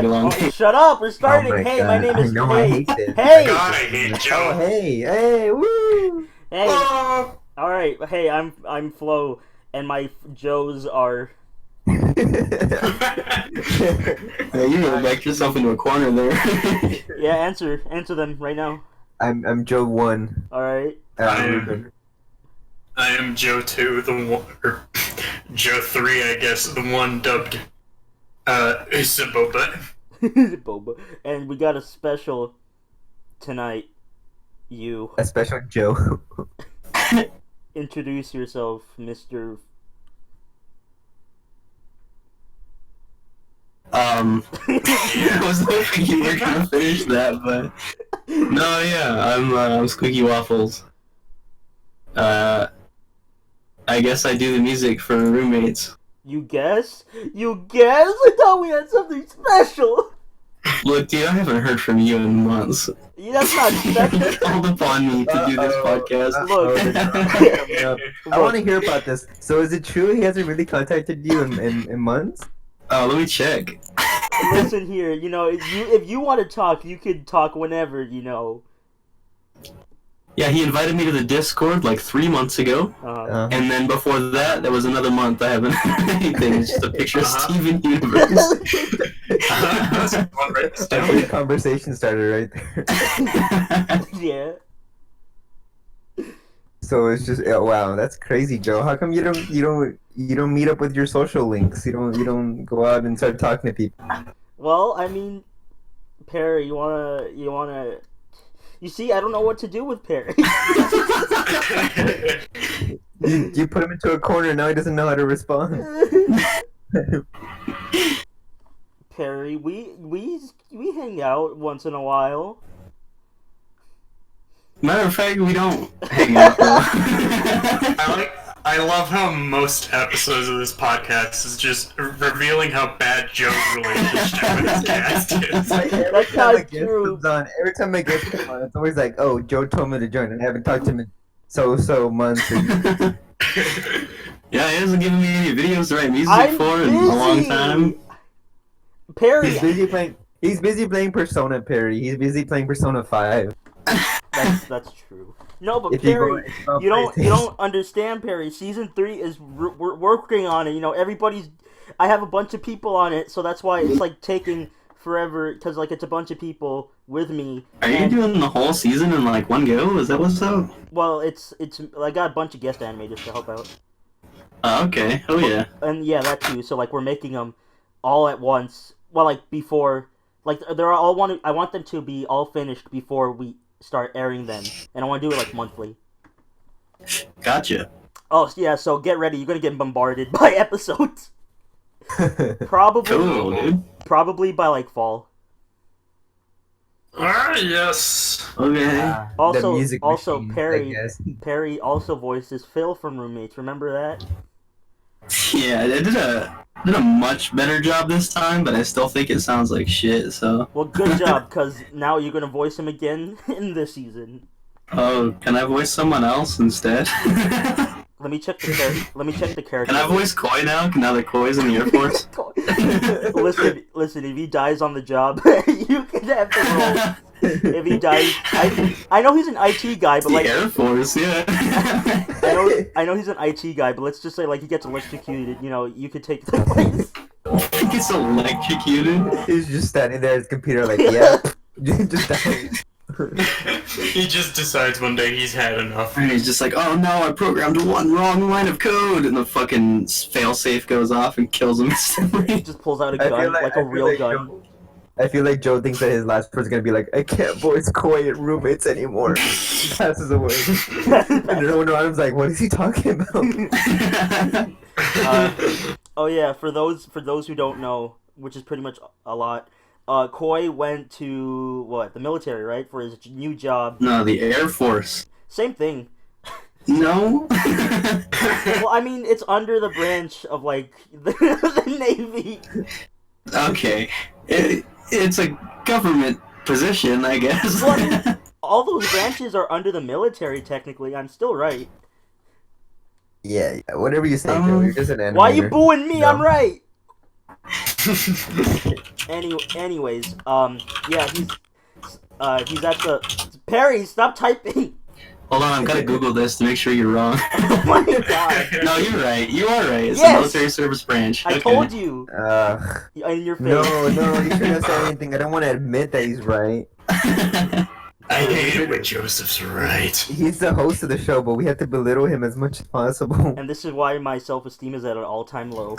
my long god! Shut up! We're starting. Oh my Hey, God. my name is. I know, Hey, I hate this. hey, God, I hate Joe. Oh, hey, woo! hey. Oh. All right. Hey, I'm Flo, and my Joes are. Yeah, you really backed yourself into a corner there. Yeah, answer them right now. I'm Joe 1. All right. Ruben. I am Joe 2, the one, or Joe 3, I guess, the one dubbed, Boba. Boba, and we got a special tonight. You A special Joe. introduce yourself, Mr. I was hoping you were gonna finish that, but no, yeah, I'm SqueakyWafflez. I guess I do the music for roommates. You guess? You guess? I thought we had something special. Look, dude, I haven't heard from you in months. Yeah, that's not special. It's called upon me to do this podcast. Look. I want to hear about this. So is it true he hasn't really contacted you in months? Oh, let me check. Listen here, you know, if you want to talk, you can talk whenever, you know. Yeah, he invited me to the Discord like 3 months ago. And then before that, there was another month I haven't heard anything. It's just a picture of Steven Universe. That's one right That's where the conversation started right there. Yeah. So it's just wow, that's crazy, Joe. How come you don't meet up with your social links? You don't go out and start talking to people? Well, I mean, Perry, you wanna. You see, I don't know what to do with Perry. You put him into a corner, now he doesn't know how to respond. Perry, we hang out once in a while. Matter of fact, we don't hang out though. I love how most episodes of this podcast is just revealing how bad Joe's relationship with his cast is. That's not true. Every time I get him on, it's always like, oh, Joe told me to join, and I haven't talked to him in so months. Yeah, he hasn't given me any videos to write music for in a long time. Perry, He's busy playing Persona, Perry. He's busy playing Persona 5. that's true. No, but If Perry, you you don't understand, Perry. Season 3 is we're working on it. You know, I have a bunch of people on it, so that's why it's like taking forever because like it's a bunch of people with me. Are you doing the whole season in like one go? Is that what's up? Well, it's I got a bunch of guest animators to help out. Okay. Oh yeah. And yeah, that too. So like we're making them all at once. Well, like before, like they're all I want them to be all finished before we start airing them, and I want to do it like monthly. Gotcha. Oh yeah, so get ready. You're gonna get bombarded by episodes. Probably, Cool, dude. probably by like fall. Yes. Okay. Also, music machines, I guess. Perry also voices Phil from Roommates. Remember that? Yeah, I did a much better job this time, but I still think it sounds like shit. So. Well, good job, because now you're gonna voice him again in this season. Oh, can I voice someone else instead? Let me check the character. Can I voice Koi now? Now that Koi's in the Air Force? listen. If he dies on the job, you can have the role. If he dies, I know he's an IT guy, but The like Air Force, yeah. I know he's an IT guy, but let's just say like he gets electrocuted. You know, you could take the place. He gets electrocuted. He's just standing there at his computer like, yeah, just dying. He just decides one day he's had enough. And he's just like, oh no, I programmed one wrong line of code, and the fucking failsafe goes off and kills him instantly. He just pulls out a gun, like a real gun. I feel like Joe thinks that his last person's gonna be like, I can't voice Koi at Roommates anymore. He passes away. And everyone around him's like, what is he talking about? Oh yeah, for those who don't know, which is pretty much a lot, Koi went to the military, right, for his new job. No, the Air Force. Same thing. No. Well, I mean, it's under the branch of like the Navy. Okay, it's a government position, I guess. Well, I mean, all those branches are under the military. Technically, I'm still right. Yeah, whatever you say, Joe. You're just an animator. Why you booing me? No. I'm right. Anyways, yeah, he's at the Perry. Stop typing. Hold on, I've got to Google this to make sure you're wrong. Oh my god. No, you're right. You are right. It's Yes! the military service branch. I told you. In your face. No, you shouldn't say anything. I don't want to admit that he's right. I hate it when Joseph's right. He's the host of the show, but we have to belittle him as much as possible. And this is why my self-esteem is at an all-time low.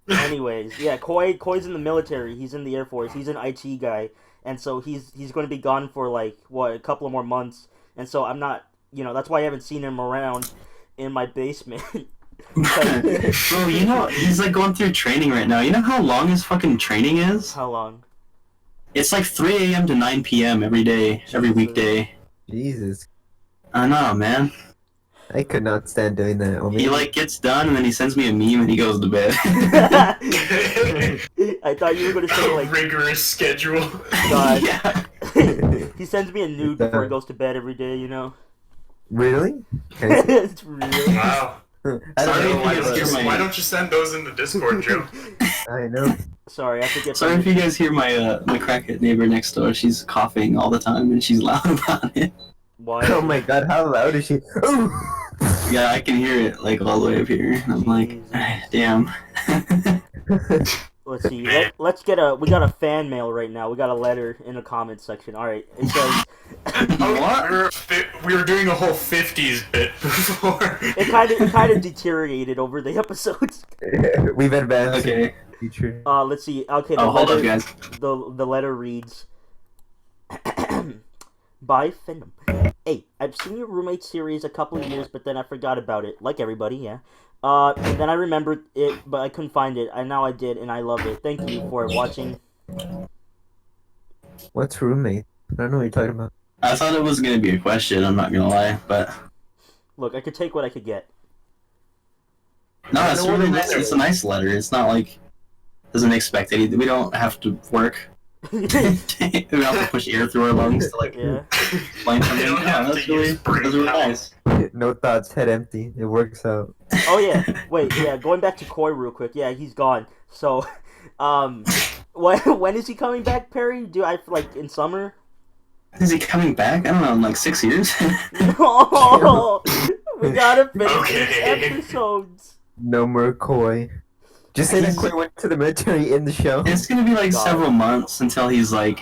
Anyways, yeah, Koi's in the military. He's in the Air Force. He's an IT guy. And so he's going to be gone for, like, a couple of more months. And so I'm not, that's why I haven't seen him around in my basement. Bro, he's, like, going through training right now. You know how long his fucking training is? How long? It's like 3 a.m. to 9 p.m. every day, every weekday. Jesus. I know, man. I could not stand doing that. He, like, gets done, and then he sends me a meme, and he goes to bed. I thought you were going to say, like... rigorous schedule. God. Yeah. He sends me a nude before he goes to bed every day, Really? It's real. Wow. Why don't you send those in the Discord, Joe? I know. Sorry, I forget. Sorry if you guys hear my my crackhead neighbor next door. She's coughing all the time, and she's loud about it. Why? Oh my god, how loud is she? Yeah, I can hear it, like, all the way up here. And I'm like, damn. Let's see. Let's get we got a fan mail right now. We got a letter in the comments section. All right, it says. We were doing a whole 50s bit before. It kind of deteriorated over the episodes. We've advanced. Okay. Future. Let's see. Okay. Hold up, guys. The letter reads. By Phenom. Hey, I've seen your roommate series a couple of years, but then I forgot about it. Like everybody, yeah. And then I remembered it, but I couldn't find it. And now I did, and I love it. Thank you for watching. What's roommate? I don't know what you're talking about. I thought it was gonna be a question, I'm not gonna lie, but... Look, I could take what I could get. No, it's really nice. It's a nice letter. It's not like... Doesn't expect anything. We don't have to work. We don't have to push air through our lungs to, like, explain something. Yeah, that's really nice. No thoughts, head empty. It works out. Oh yeah, wait, yeah. Going back to Koi real quick. Yeah, he's gone. So, when is he coming back, Perry? In summer? Is he coming back? I don't know, in like 6 years. Oh, we gotta finish these episodes. No more Koi. Just say that Koi went to the military in the show. It's gonna be like several months until he's like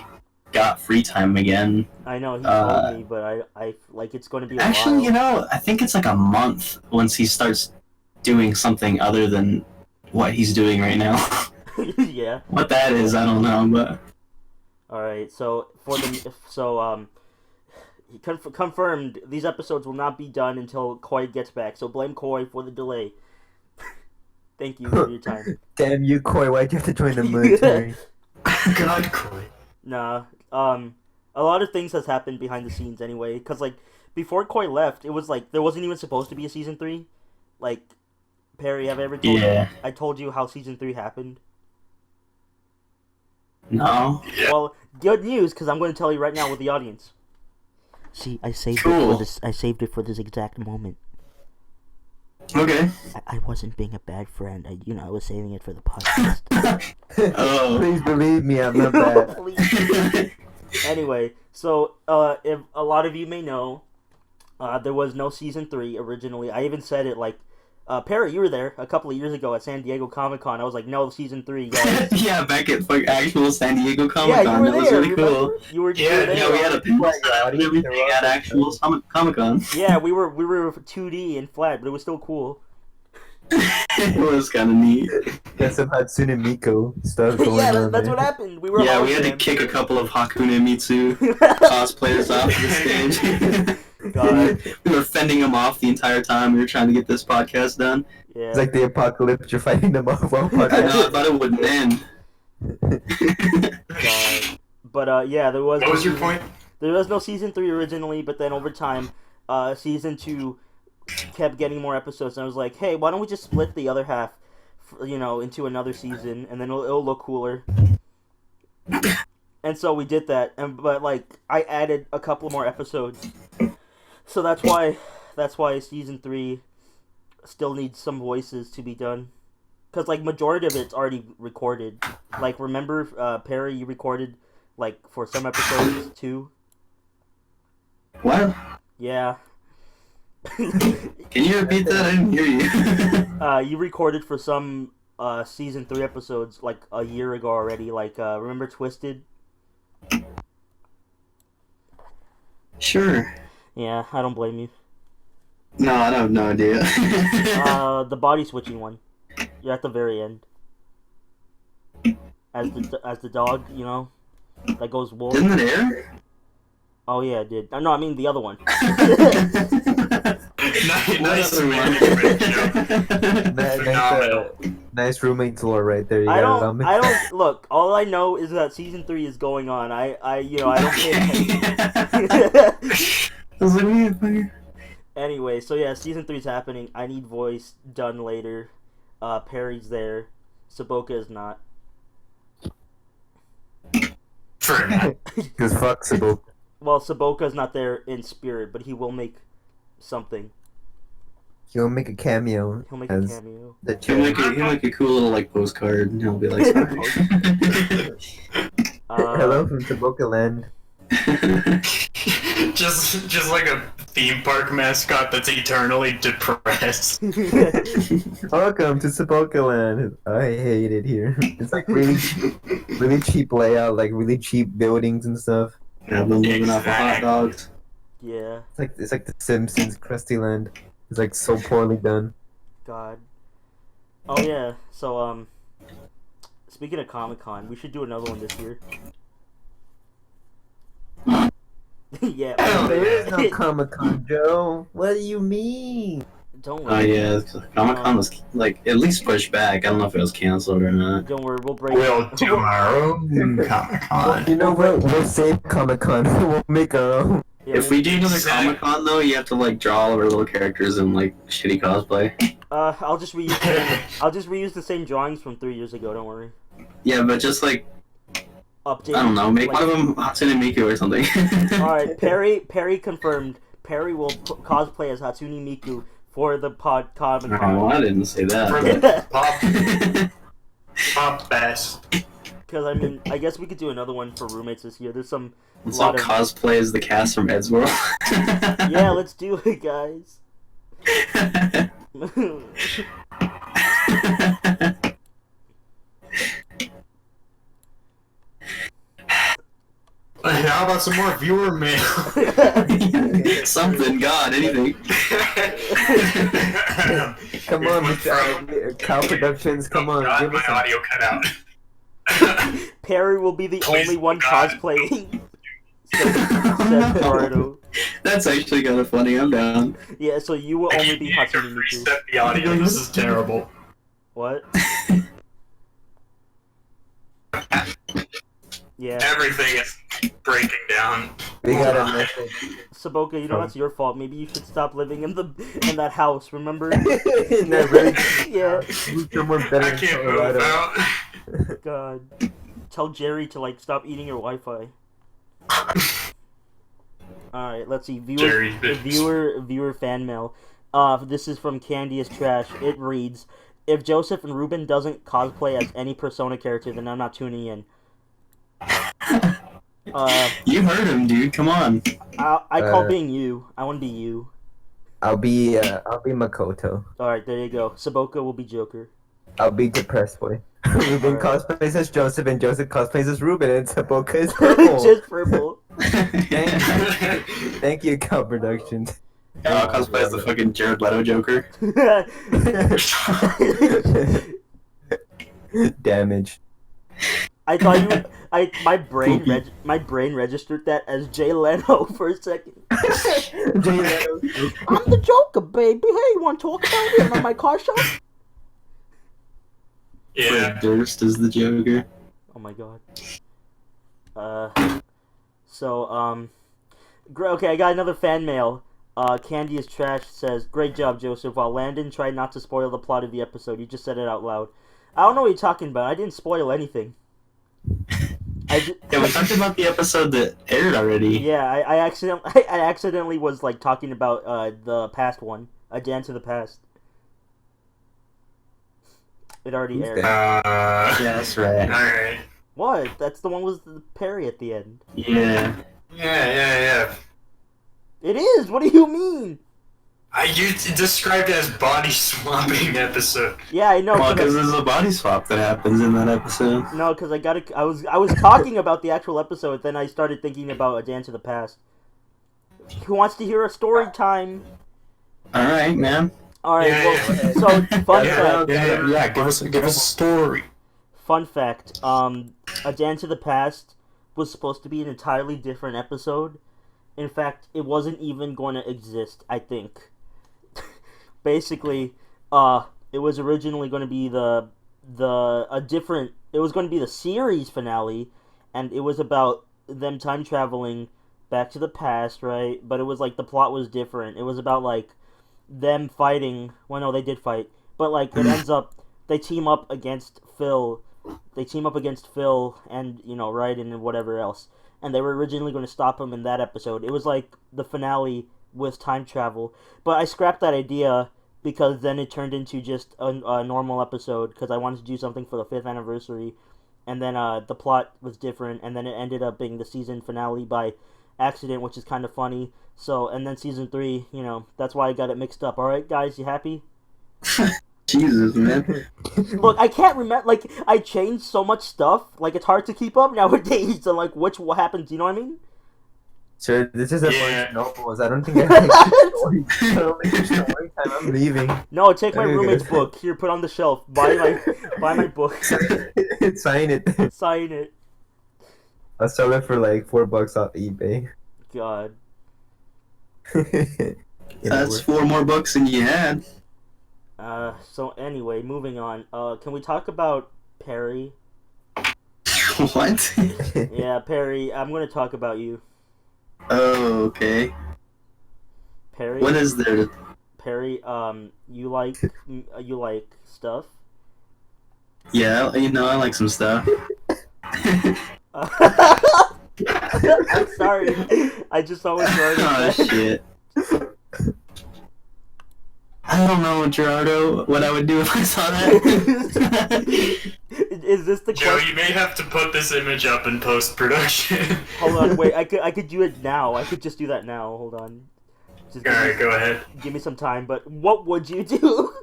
got free time again. I know, he told me, but I like it's gonna be actually, I think it's like a month once he starts doing something other than what he's doing right now. Yeah. What that is, I don't know, but alright, so he confirmed these episodes will not be done until Koi gets back, so blame Koi for the delay. Thank you for your time. Damn you, Koi, why'd you have to join the military? God, Koi. Nah, a lot of things has happened behind the scenes anyway, because, like, before Koi left, it was, like, there wasn't even supposed to be a Season 3. Like, Perry, have I ever told you? I told you how Season 3 happened? No. Well, good news, because I'm going to tell you right now with the audience. See, I saved it for this exact moment. Okay. I wasn't being a bad friend. I was saving it for the podcast. Oh. Please believe me, I'm not bad. Please. Anyway, so if a lot of you may know, there was no Season 3 originally. I even said it like, Perry, you were there a couple of years ago at San Diego Comic-Con. I was like, no, Season 3, guys. Yeah, back at actual San Diego Comic-Con. Yeah, you were that was there, really cool. You were there. Yeah, we had a pinball set and everything at actual Comic-Con. Yeah, we were 2D and flat, but it was still cool. It was kind of neat. Got some Hatsune Miku stuff going on. That's what happened. We had to kick a couple of Hakune Mitsu cosplayers off the stage. God. We were fending them off the entire time. We were trying to get this podcast done. Yeah. It's like the apocalypse. You're fighting them off while I know. I thought it wouldn't end. God. But yeah, there was. What was your point? There was no Season 3 originally, but then over time, Season 2 kept getting more episodes, and I was like, hey, why don't we just split the other half, into another season, and then it'll look cooler. And so we did that, but like I added a couple more episodes, so that's why Season 3 still needs some voices to be done. Because, like, majority of it's already recorded. Like, remember, Perry, you recorded, like, for some episodes, too? What? Yeah. Can you repeat that? I didn't hear you. You recorded for some, season 3 episodes, like, a year ago already. Like, remember Twisted? Sure. Yeah, I don't blame you. No, I have no idea. The body switching one. You're at the very end. As the dog, you know, that goes wolf. Didn't it air? Oh yeah, it did. No, I mean the other one. Nice management, Joe. Phenomenal. Nice roommate lore right there. You I gotta don't look. All I know is that season 3 is going on. I don't pay attention. I was like, "Yeah, Anyway, so yeah, season 3 is happening. I need voice done later. Perry's there. Saboka is not. Because fuck Saboka. Well, Saboka's not there in spirit, but he will make something. He'll make a cameo. He'll make a cameo. He'll make a cool little like postcard, and he'll be like, "Sorry." Hello from Saboka Land. just like a theme park mascot that's eternally depressed. Welcome to Saboka Land. I hate it here. It's like really cheap layout, like really cheap buildings and stuff. Have them living off of hot dogs. Yeah. It's like the Simpsons Krusty Land. It's like so poorly done. God. Oh yeah. So speaking of Comic-Con, we should do another one this year. Yeah. There is no Comic-Con, Joe. What do you mean? Don't Oh worry. yeah, Comic-Con was like at least pushed back. I don't know if it was canceled or not. Don't worry. We'll break. We'll do our own Comic-Con. You know what? We'll save Comic-Con. We'll make our own. Yeah, If we do another Exactly. Comic-Con though, you have to like draw all of our little characters in like shitty cosplay. I'll just reuse the same drawings from 3 years ago. Don't worry. Yeah, but just like Update. I don't know, make like- one of them Hatsune Miku or something. All right, Perry confirmed. Perry will cosplay as Hatsune Miku for the Comic-Con. Oh, I didn't say For that. the pop best. Because I mean, I guess we could do another one for roommates this year. There's some Let's all lot of cosplay as the cast from Ed's World. yeah. Let's do it, guys. How about some more viewer mail? Something, God, anything. Come on, Here's one Mr. Cow Productions. Come on, God, give my us some. audio cut out. Perry will be the Please, only one God. cosplaying. Said Naruto. That's actually kind of funny. I'm down. Yeah, so you will only be You need to Hatsune Miku. reset the audio. This is terrible. What? Yeah. Everything is breaking down. We got a message. Saboka, you know that's your fault. Maybe you should stop living in that house. Remember? No, really? Yeah. Move somewhere better I in can't move Colorado. out. God. Tell Jerry to like stop eating your Wi-Fi. All right, let's see. Jerry, Viewer fan mail. This is from Candy is Trash. It reads, "If Joseph and Ruben doesn't cosplay as any Persona character, then I'm not tuning in." You heard him, dude. Come on. I call being you. I want to be you. I'll be Makoto. All right, there you go. Saboka will be Joker. I'll be Depressed Boy. Ruben Alright. cosplays as Joseph, and Joseph cosplays as Ruben, and Saboka is purple. Just purple. Thank you, Cow Productions. I'll cosplay as the fucking Jared Leto Joker. Damage. I thought you. My brain registered that as Jay Leno for a second. Jay Leno. I'm the Joker, baby. Hey, you want to talk about it on my car shop? Yeah. Fred Durst is the Joker. Oh my god. Okay, I got another fan mail. Candy is Trash says, "Great job, Joseph. While Landon tried not to spoil the plot of the episode, you just said it out loud. I don't know what you're talking about. I didn't spoil anything. Yeah, we talked about the episode that aired already. Yeah, I accidentally was like talking about the past one, A Dance to the Past. It already aired. Yeah, that's right. Alright. What? That's the one with the Perry at the end. Yeah. Yeah. It is. What do you mean? You described it as body swapping episode. Yeah, I know. Well, because there's a body swap that happens in that episode. No, because I was talking about the actual episode, then I started thinking about A Dance to the Past. Who wants to hear a story time? All right, man. All right. Yeah, So fun fact. Yeah. Give us a story. Fun fact. A Dance to the Past was supposed to be an entirely different episode. In fact, it wasn't even going to exist. I think. Basically, it was originally going to be it was going to be the series finale, and it was about them time traveling back to the past, right? But it was like the plot was different. It was about like them fighting. Well, no, they did fight, but like it ends up they team up against Phil. They team up against Phil and Raiden and whatever else. And they were originally going to stop him in that episode. It was like the finale with time travel, but I scrapped that idea because then it turned into just a normal episode because I wanted to do something for the 5th anniversary, and then the plot was different, and then it ended up being the season finale by accident, which is kind of funny. So, and then season 3, that's why I got it mixed up. All right, guys, you happy? Jesus, man. Look, I can't remember. Like, I changed so much stuff. Like, it's hard to keep up nowadays. So, like, what happens? You know what I mean? Sir, this is a bunch Yeah. of novels. I don't think I have story time. I'm leaving. No, take my Okay. roommate's book. Here, put on the shelf. Buy my book. Sign it. Sign it. I'll sell it for like $4 off eBay. God. That's 4 more books than you had. So anyway, moving on. Can we talk about Perry? What? Yeah, Perry. I'm gonna talk about you. Oh, okay. Perry. What is there? Perry? You like stuff? Yeah, I like some stuff. I'm sorry. I just always learned. Oh shit. I don't know, Gerardo, what I would do if I saw that. Is this the Joe, question? you may have to put this image up in post-production. Hold on, wait. I could do it now. I could just do that now. Hold on. Just Alright, go ahead. give me some time. But what would you do?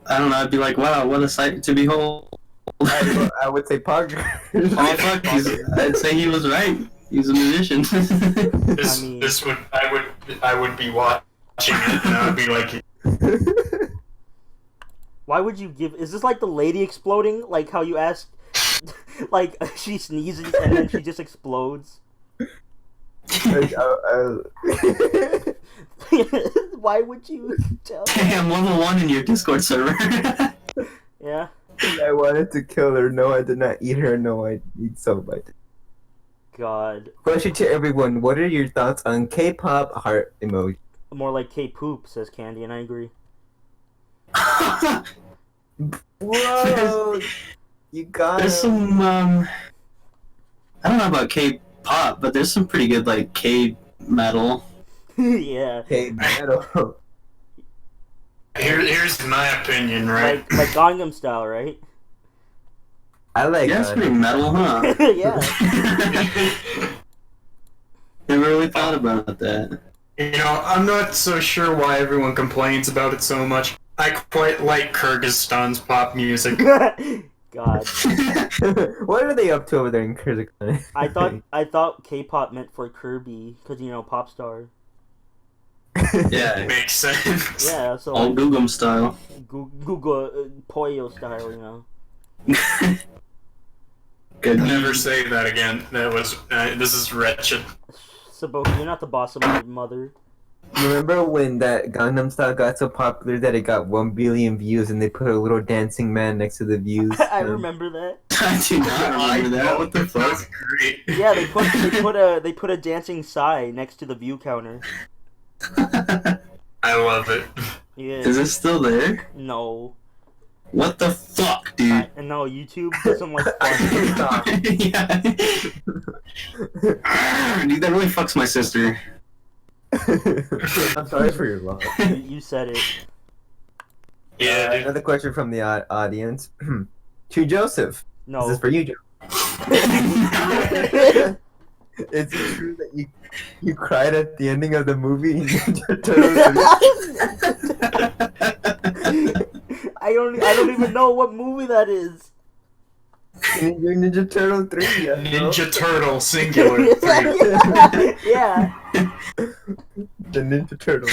I don't know, I'd be like, wow, what a sight to behold. I would say Pog. Oh fuck, I'd say he was right. He's a musician. I would be watching it and I would be like, Why would you give? Is this like the lady exploding? Like how you asked? Like she sneezes and then she just explodes. Like, Why would you tell? Hey, I'm level 1 in your Discord server. Yeah. I wanted to kill her. No, I did not eat her. No, I eat somebody. God. Question to everyone: what are your thoughts on K-pop heart emoji? More like K-poop, says Candy, and I agree. Whoa! You got There's it. some, I don't know about K-pop, but there's some pretty good, like, K-metal. Yeah. K-metal. here's my opinion, right? Like Gangnam Style, right? I like. Yeah, it's pretty metal, huh? Yeah. Never really thought about that. I'm not so sure why everyone complains about it so much. I quite like Kyrgyzstan's pop music. God. What are they up to over there in Kyrgyzstan? I thought K-pop meant for Kirby, because pop star. Yeah, Makes sense. Yeah, so all like, Googum style. Google Poyo style, Good. Never say that again. That was this is wretched. Saboki, you're not the boss of my mother. Remember when that Gangnam Style got so popular that it got 1 billion views and they put a little dancing man next to the views? I remember that. I do not remember that. What the fuck? That's great. Yeah, they put a dancing Psy next to the view counter. I love it. Yeah. Is it still there? No. What the fuck, dude? No, YouTube doesn't like fun. Yeah. Dude, that really fucks my sister. I'm sorry for your loss. You said it. Yeah, dude. Another question from the audience. To Joseph. No. This is for you, Joe. Is it true that you cried at the ending of the movie Ninja Turtles? I don't even know what movie that is. Ninja Turtle 3. Ninja Turtle singular. Yeah. The Ninja Turtle.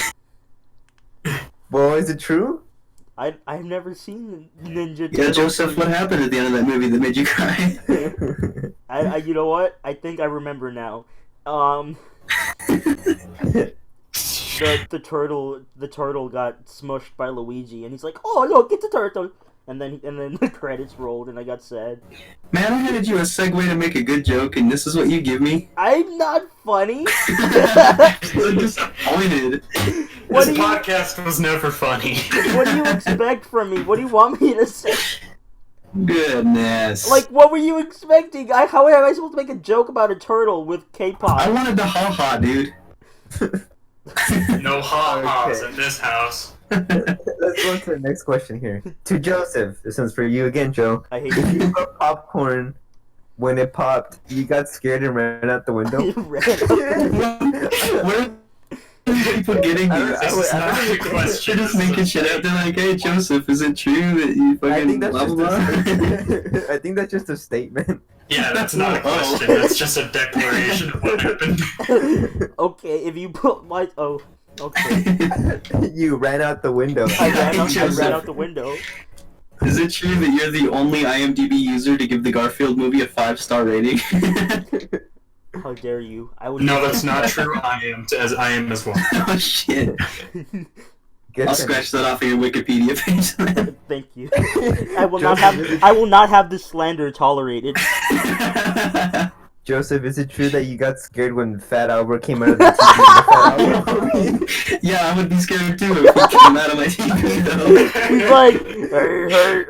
Well, is it true? I've never seen Ninja Turtles. Yeah, Joseph, what happened at the end of that movie that made you cry? I you know what? I think I remember now. The turtle got smushed by Luigi, and he's like, "Oh look, it's a turtle!" And then the credits rolled, and I got sad. Man, I handed you a segue to make a good joke, and this is what you give me? I'm not funny. I'm so disappointed. What This do you- podcast was never funny. What do you expect from me? What do you want me to say? Goodness. Like, what were you expecting? How am I supposed to make a joke about a turtle with K-pop? I wanted to ha-ha, dude. No ha-has Okay. in this house. Let's go to the next question here. To Joseph. This one's for you again, Joe. I hate If you. you put popcorn when it popped, you got scared and ran out the window? Where are people getting I don't- these? I This is I not don't- a They're question. just making shit up. They're like, hey, Joseph, is it true that you I fucking think that's blah, just blah, blah? I think that's just a statement. Yeah, that's not a question. That's just a declaration of what happened. Okay, if you put my okay, You ran out the window. I ran Joseph. out the window. Is it true that you're the only IMDb user to give the Garfield movie a 5-star rating? How dare you? I would. No, that's not true. I am as well. Oh shit. Get I'll them. scratch that off of your Wikipedia page then. Thank you. I will not have this slander tolerated. Joseph, is it true that you got scared when Fat Albert came out of the TV? in the Fat Albert movie? Yeah, I would be scared too if he came out of my TV though. He's like, hey, hey,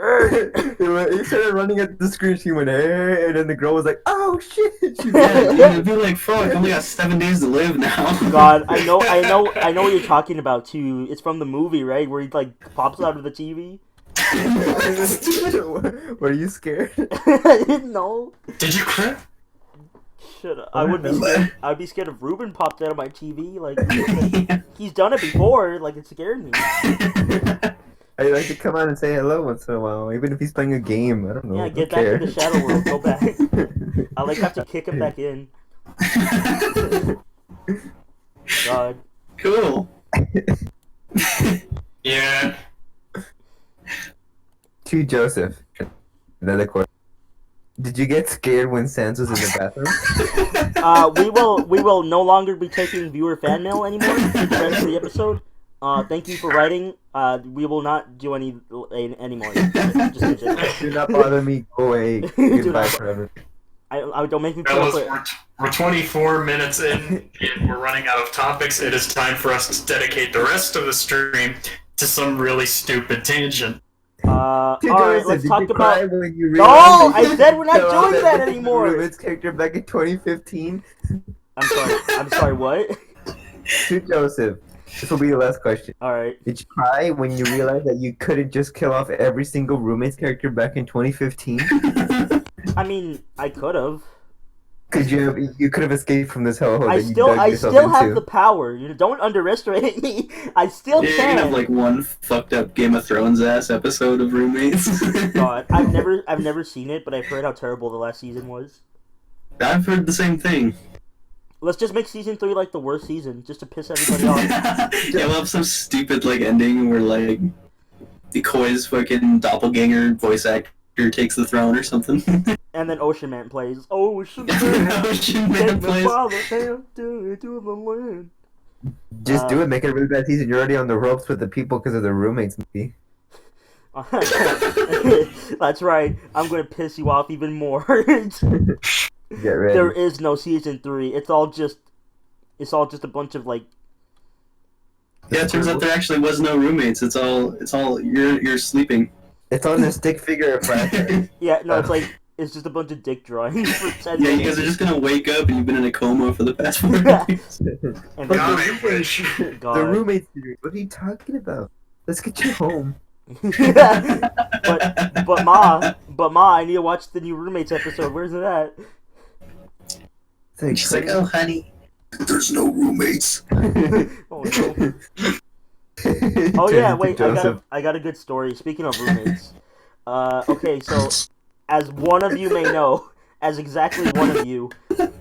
hey. He started running at the screen. She went, hey, and then the girl was like, oh shit. She Yeah, dude, I'd be like, fuck, I only got 7 days to live now. God, I know what you're talking about too. It's from the movie, right? Where he like pops out of the TV. Were you scared? I didn't know. Did you cry? Shut up. I would be scared. I'd be scared if Ruben popped out of my TV. Like he's done it before. Like it scared me. I like to come out and say hello once in a while, even if he's playing a game. I don't know. Yeah, I get don't back care. in the shadow world. Go back. I like have to kick him back in. God. Cool. Yeah. To Joseph. Another question. Did you get scared when Sans was in the bathroom? We will no longer be taking viewer fan mail anymore for the rest of the episode. Thank you for writing. We will not do any anymore. Just in general. Do not bother me. Go away. Do Goodbye not- forever. I don't make me put up Fellas, with. we're 24 minutes in, and we're running out of topics. It is time for us to dedicate the rest of the stream to some really stupid tangent. All To right, Joseph, let's did talk you cry about. when you No, realized I said we're not fell out doing that anymore. Ruben's character back in 2015. I'm sorry. What? To Joseph. This will be the last question. All right. Did you cry when you realized that you couldn't just kill off every single roommate's character back in 2015? I mean, I could have. Because you could have escaped from this hellhole I that you still dug yourself have into. the power. You know, don't underestimate me. I still Yeah, you can. have like one fucked up Game of Thrones ass episode of Roommates. God, I've never seen it, but I've heard how terrible the last season was. I've heard the same thing. Let's just make season 3 like the worst season, just to piss everybody off. Yeah, we'll have some stupid like ending where like the Koi's fucking doppelganger voice actor takes the throne or something. And then Ocean Man plays. Ocean Man, Ocean take Man me plays. by the hand to the land. Just do it, make it a really bad season. You're already on the ropes with the people because of the roommates movie. That's right. I'm gonna piss you off even more. Get ready. There is no season 3. It's all just a bunch of like. Yeah, it turns out there actually was no roommates. It's all you're sleeping. It's on the stick figure of Friday. Yeah, no, it's just a bunch of dick drawings for 10 Yeah, you minutes. guys are just gonna wake up and you've been in a coma for the past 4 days. And But God, the I wish. roommates, the roommates series. What are you talking about? Let's get you home. but ma, I need to watch the new Roommates episode. Where's it at? She's like, oh, honey, there's no roommates. Oh no. Oh yeah, wait, I got a good story. Speaking of roommates, okay, so as one of you may know, as exactly one of you,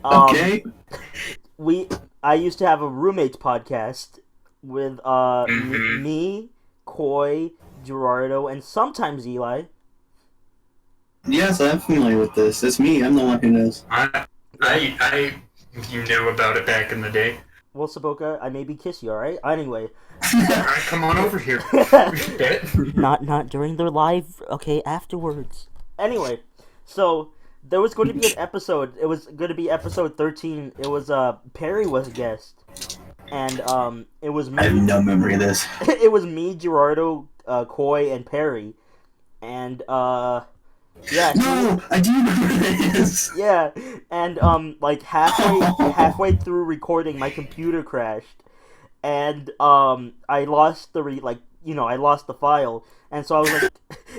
Okay. I used to have a roommates podcast with me, Coy, Gerardo, and sometimes Eli. Yes, I'm familiar with this. It's me. I'm the one who knows. You knew about it back in the day. Well, Saboka, I maybe kiss you, alright? Anyway. Alright, come on over here. Not during the live, okay, afterwards. Anyway, so there was going to be an episode. It was going to be episode 13. It was Perry was a guest. And it was me. I have no memory of this. It was me, Gerardo, Coy, and Perry. And yeah. No, I do remember this. Yeah, and like halfway through recording, my computer crashed, and I lost I lost the file, and so I was like,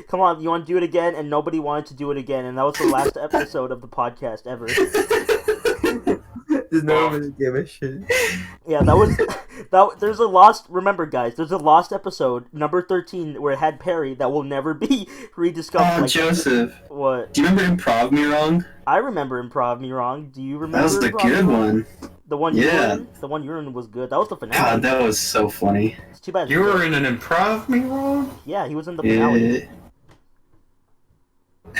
"Come on, you want to do it again?" And nobody wanted to do it again, and that was the last episode of the podcast ever. Just no one really give a shit. Yeah, that was that. There's a lost. Remember, guys, there's a lost episode, number 13, where it had Perry that will never be rediscovered. Oh, Joseph. What? Do you remember Improv Me Wrong? I remember Improv Me Wrong. Do you remember? That was the Improv Me good Wrong? one. The one you were in? The one you were in was good. That was the finale. God, that was so funny. It's too bad. You were in an Improv Me Wrong? Yeah, he was in the finale.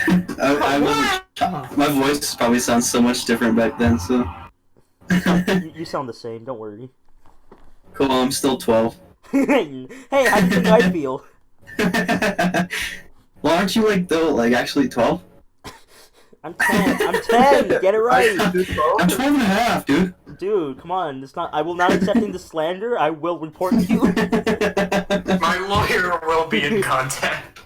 Yeah. I wasn't. My voice probably sounds so much different back then, so. You sound the same, don't worry. Cool, I'm still 12. Hey, how do you think I feel? Well, aren't you actually 12? I'm 10, get it right! I'm 12 and a half, dude. Dude, come on, I will not accepting the slander, I will report you. My lawyer will be in contact.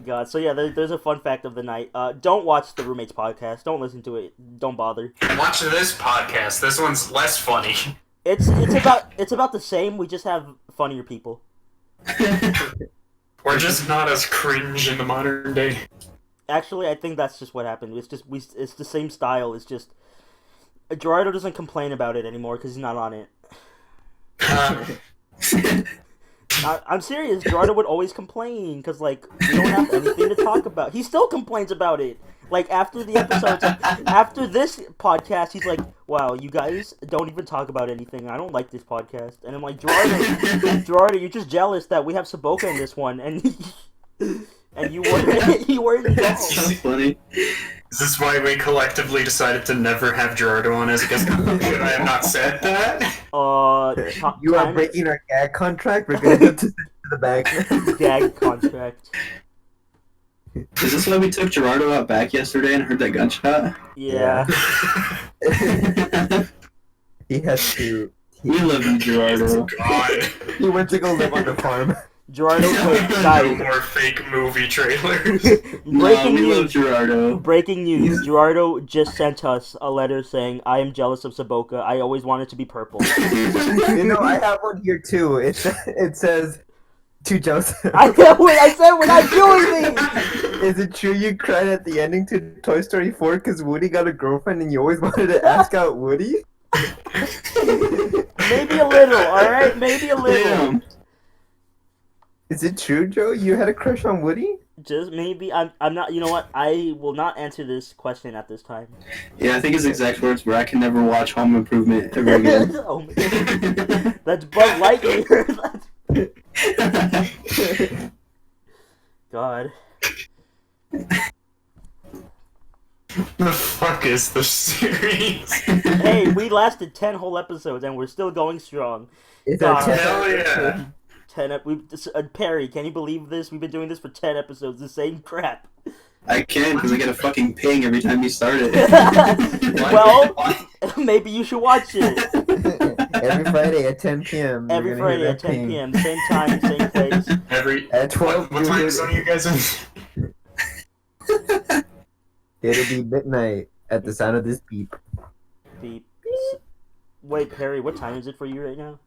God, so yeah, there's a fun fact of the night. Don't watch the Roommates podcast, don't listen to it, don't bother. Watch this podcast, this one's less funny. It's about the same, we just have funnier people. We're just not as cringe in the modern day. Actually, I think that's just what happened. It's the same style. It's just Gerardo doesn't complain about it anymore because he's not on it. I'm serious. Gerardo would always complain because we don't have anything to talk about. He still complains about it. Like after the episodes, after this podcast, he's like, "Wow, you guys don't even talk about anything. I don't like this podcast." And I'm like, Gerardo, you're just jealous that we have Saboka in this one, and you weren't. That's so funny. Is this why we collectively decided to never have Gerardo on as a guest? Should I have not said that? You are breaking our gag contract. We're gonna have to send to the back. Gag contract. Is this why we took Gerardo out back yesterday and heard that gunshot? Yeah. He has to. We love you, Gerardo. God. He went to go live on the farm. Gerardo, No guys. more fake movie trailers. Breaking we love news. Gerardo. Breaking news. Gerardo just sent us a letter saying, "I am jealous of Saboka. I always wanted to be purple." You know, I have one here too. It says to Joseph. I said we're not doing these. Is it true you cried at the ending to Toy Story 4 because Woody got a girlfriend and you always wanted to ask out Woody? Maybe a little. All right, maybe a little. Damn. Is it true, Joe? You had a crush on Woody? Just maybe. I'm not. You know what? I will not answer this question at this time. Yeah, I think his exact words were, "I can never watch Home Improvement ever again." Oh, man. That's Buzz Lightyear. God. The fuck is the series? Hey, we lasted 10 whole episodes and we're still going strong. Is God. that Hell yeah. 10 Perry, can you believe this? We've been doing this for 10 episodes, the same crap. I can, because I get a fucking ping every time you start it. Well, maybe you should watch it. Every Friday at 10 p.m. Every you're gonna Friday hear at that 10 ping. p.m., same time, same place. At 12, What time zone are you guys in? it'll be midnight at the sound of this beep. Beep. Wait, Perry, what time is it for you right now?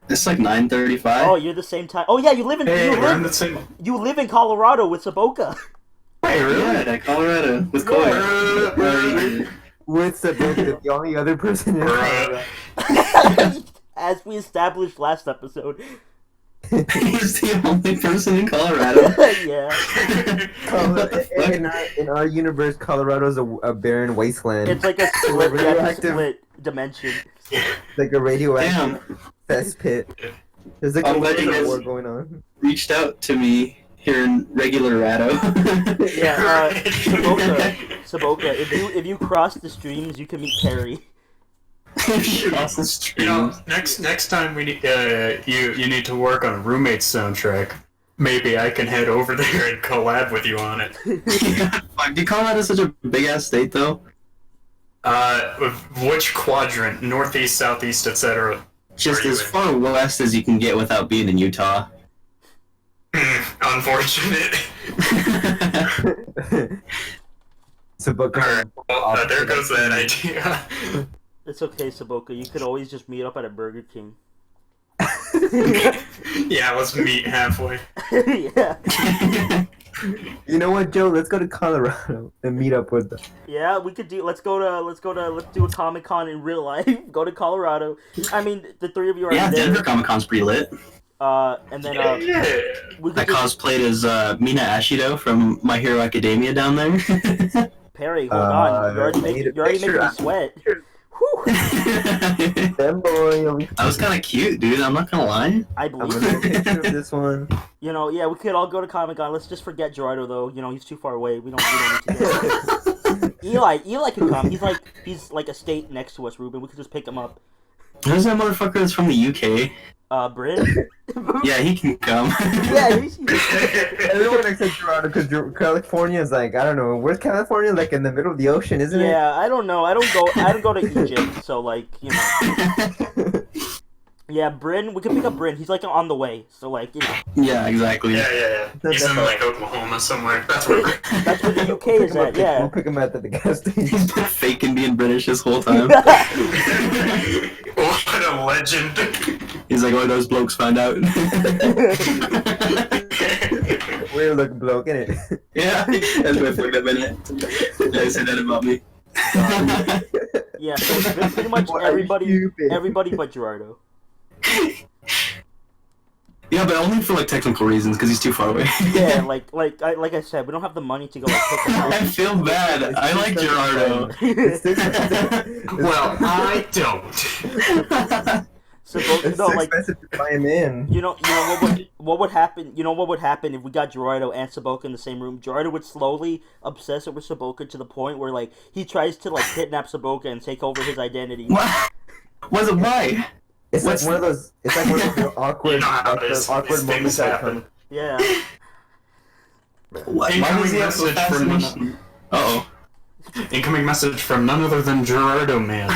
It's like 9:35. Oh, you're the same time. Oh yeah, you live in you live in Colorado with Saboka. Hey, really? Yeah, Colorado with Koi. With Saboka, the only other person in Colorado. As we established last episode. He's the only person in Colorado. Yeah. In our universe, Colorado's a barren wasteland. It's like a split dimension. It's like a radioactive cesspit. There's like a war going on. Reached out to me here in regular Rado. Yeah, Saboka, if you cross the streams, you can meet Perry. Cross the streams. Next time we need you need to work on a roommate's soundtrack. Maybe I can head over there and collab with you on it. Fuck, do Colorado such a big ass state though? Which quadrant? Northeast, southeast, etc. Just as far west as you can get without being in Utah. Unfortunate. Saboka. Well, there goes that idea. It's okay, Saboka. You could always just meet up at a Burger King. Yeah, let's meet halfway. Yeah. You know what, Joe? Let's go to Colorado and meet up with them. Yeah, we could do. Let's do a Comic-Con in real life. Go to Colorado. I mean, the three of you are there. Denver Comic-Con's pretty lit. And then we could I cosplayed as Mina Ashido from My Hero Academia down there. Perry, hold on. You're already making me sweat. That boy. I was kind of cute, dude. I'm not gonna lie. I I'm believe gonna it. take a picture of this one. You know, yeah, we could all go to Comic-Con. Let's just forget Gerardo, though. You know, he's too far away. We don't need to go. Eli can come. He's like a state next to us, Ruben. We could just pick him up. Who's that motherfucker that's from the UK? Bryn? Yeah, he can come. Yeah, Everyone except Gerardo, because California is like, I don't know, where's California? Like in the middle of the ocean, isn't it? Yeah, I don't know. I don't go to Egypt, so like, you know. Yeah, Bryn, we can pick up Bryn. He's like on the way, so like, you know. Yeah, exactly. Yeah. He's in like Oklahoma somewhere. That's where the UK is at, yeah. We'll pick him at the gas station. He's been faking being British this whole time. What a legend. He's like, oh, those blokes find out. Weird looking bloke, innit? Yeah, that's my fucked up, innit? They said that about me. Yeah, so pretty much everybody but Gerardo. Yeah, but only for like technical reasons, because he's too far away. Yeah, like I said, we don't have the money to go like pick him up. I feel bad. I like Gerardo. Well, I don't. So, It's no, so like, expensive to buy him in. you know what would happen? You know what would happen if we got Gerardo and Saboka in the same room? Gerardo would slowly obsess over Saboka to the point where like he tries to like kidnap Saboka and take over his identity. What? Was it why? It's like one of those. It's like one of those awkward, You know how those awkward moments things that happen. come. Yeah. Why does he have so fascination? Uh-oh. Incoming message from none other than Gerardo Man.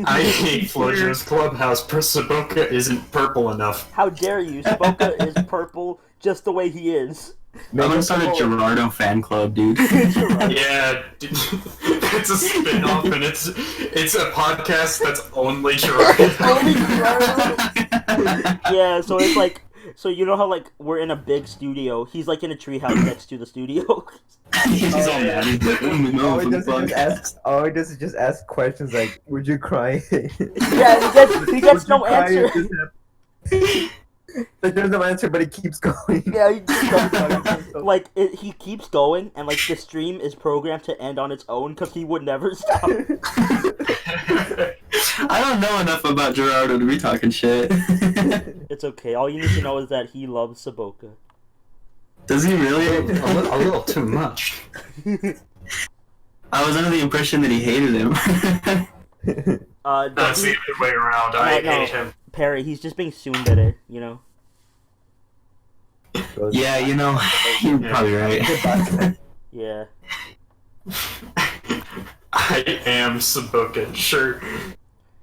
I hate FlowJoe's Clubhouse. Saboka isn't purple enough. How dare you? Saboka is purple just the way he is. I'm gonna start a Gerardo fan club, dude. Yeah, it's a spin-off and it's a podcast that's only Gerardo. Only Gerardo? Yeah, so it's like, so you know how like we're in a big studio? He's like in a treehouse next to the studio. He's all mad. He's like, All he does is just ask questions like, "Would you cry?" Yeah, he gets no answer. Like there's no answer, but he keeps going. Yeah, he he keeps going, and like the stream is programmed to end on its own because he would never stop. I don't know enough about Gerardo to be talking shit. It's okay. All you need to know is that he loves Saboka. Does he really? A little too much. I was under the impression that he hated him. That's the other way around. I hate him. Perry, he's just being tsundere, you know? Yeah, you know, you're probably right. Yeah. I am Saboka, sure.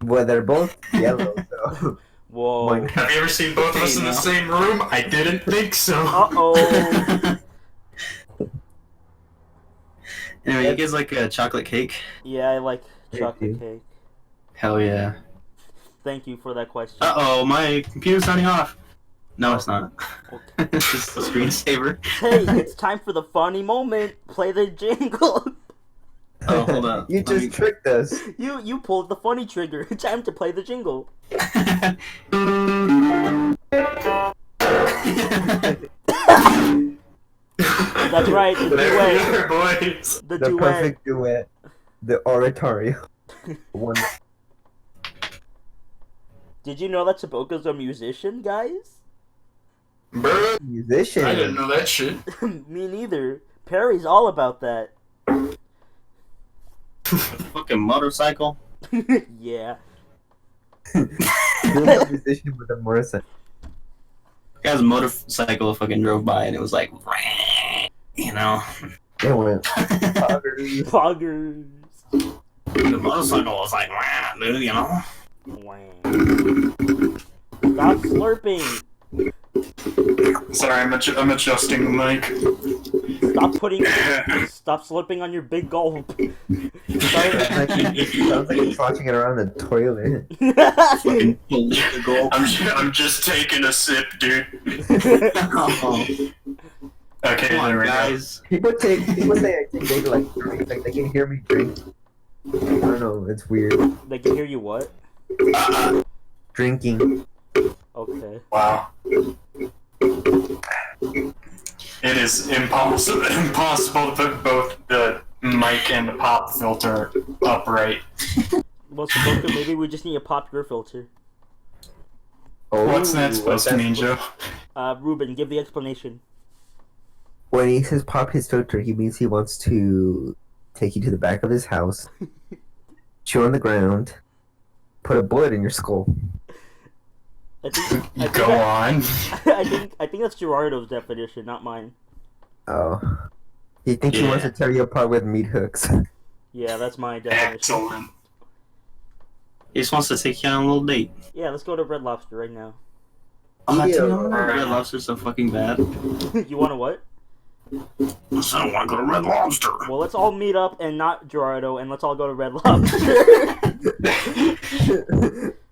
Well, they're both yellow, so. Whoa. Have you ever seen both of us in the same room? I didn't think so. Uh-oh. Anyway, you guys like chocolate cake? Yeah, I like chocolate cake. Hell yeah. Thank you for that question. Uh-oh, my computer's turning off. No, it's not. Okay. It's just a screensaver. Hey, it's time for the funny moment. Play the jingle. Oh, hold on. You just tricked us. You pulled the funny trigger. Time to play the jingle. That's right, the There we duet. are, boys. The The duet. perfect duet. The oratorio. One. Did you know that Saboka's a musician, guys? Bro, Musician. I didn't know that shit. Me neither. Perry's all about that. Fucking motorcycle. Yeah. You're a musician with a motorcycle. Guy's motorcycle fucking drove by and it was like, you know. It went. Poggers. The motorcycle was like, dude, you know. Wow. Stop slurping. Sorry, I'm adjusting the mic. Stop slurping on your big gulp. Sounds like he's watching it around the toilet. Fucking political. I'm just taking a sip, dude. Okay, Come on, there we go. guys. People say I think they like drink, like they can hear me drink. I don't know, it's weird. They can hear you what? Drinking. Okay. Wow. It is impossible to put both the mic and the pop filter upright. Well, Saboka, maybe we just need to pop your filter. Oh, What's that supposed to mean, Joe? Ruben, give the explanation. When he says pop his filter, he means he wants to take you to the back of his house, chew on the ground, put a bullet in your skull. I think Go on. I think that's Gerardo's definition, not mine. Oh. He thinks he wants to tear you apart with meat hooks. Yeah, that's my definition. Excellent. He just wants to take you on a little date. Yeah, let's go to Red Lobster right now. Oh, Yeah. dude, Red Lobster's so fucking bad. You want to what? I don't want to go to Red Lobster. Well, let's all meet up and not Gerardo, and let's all go to Red Lobster.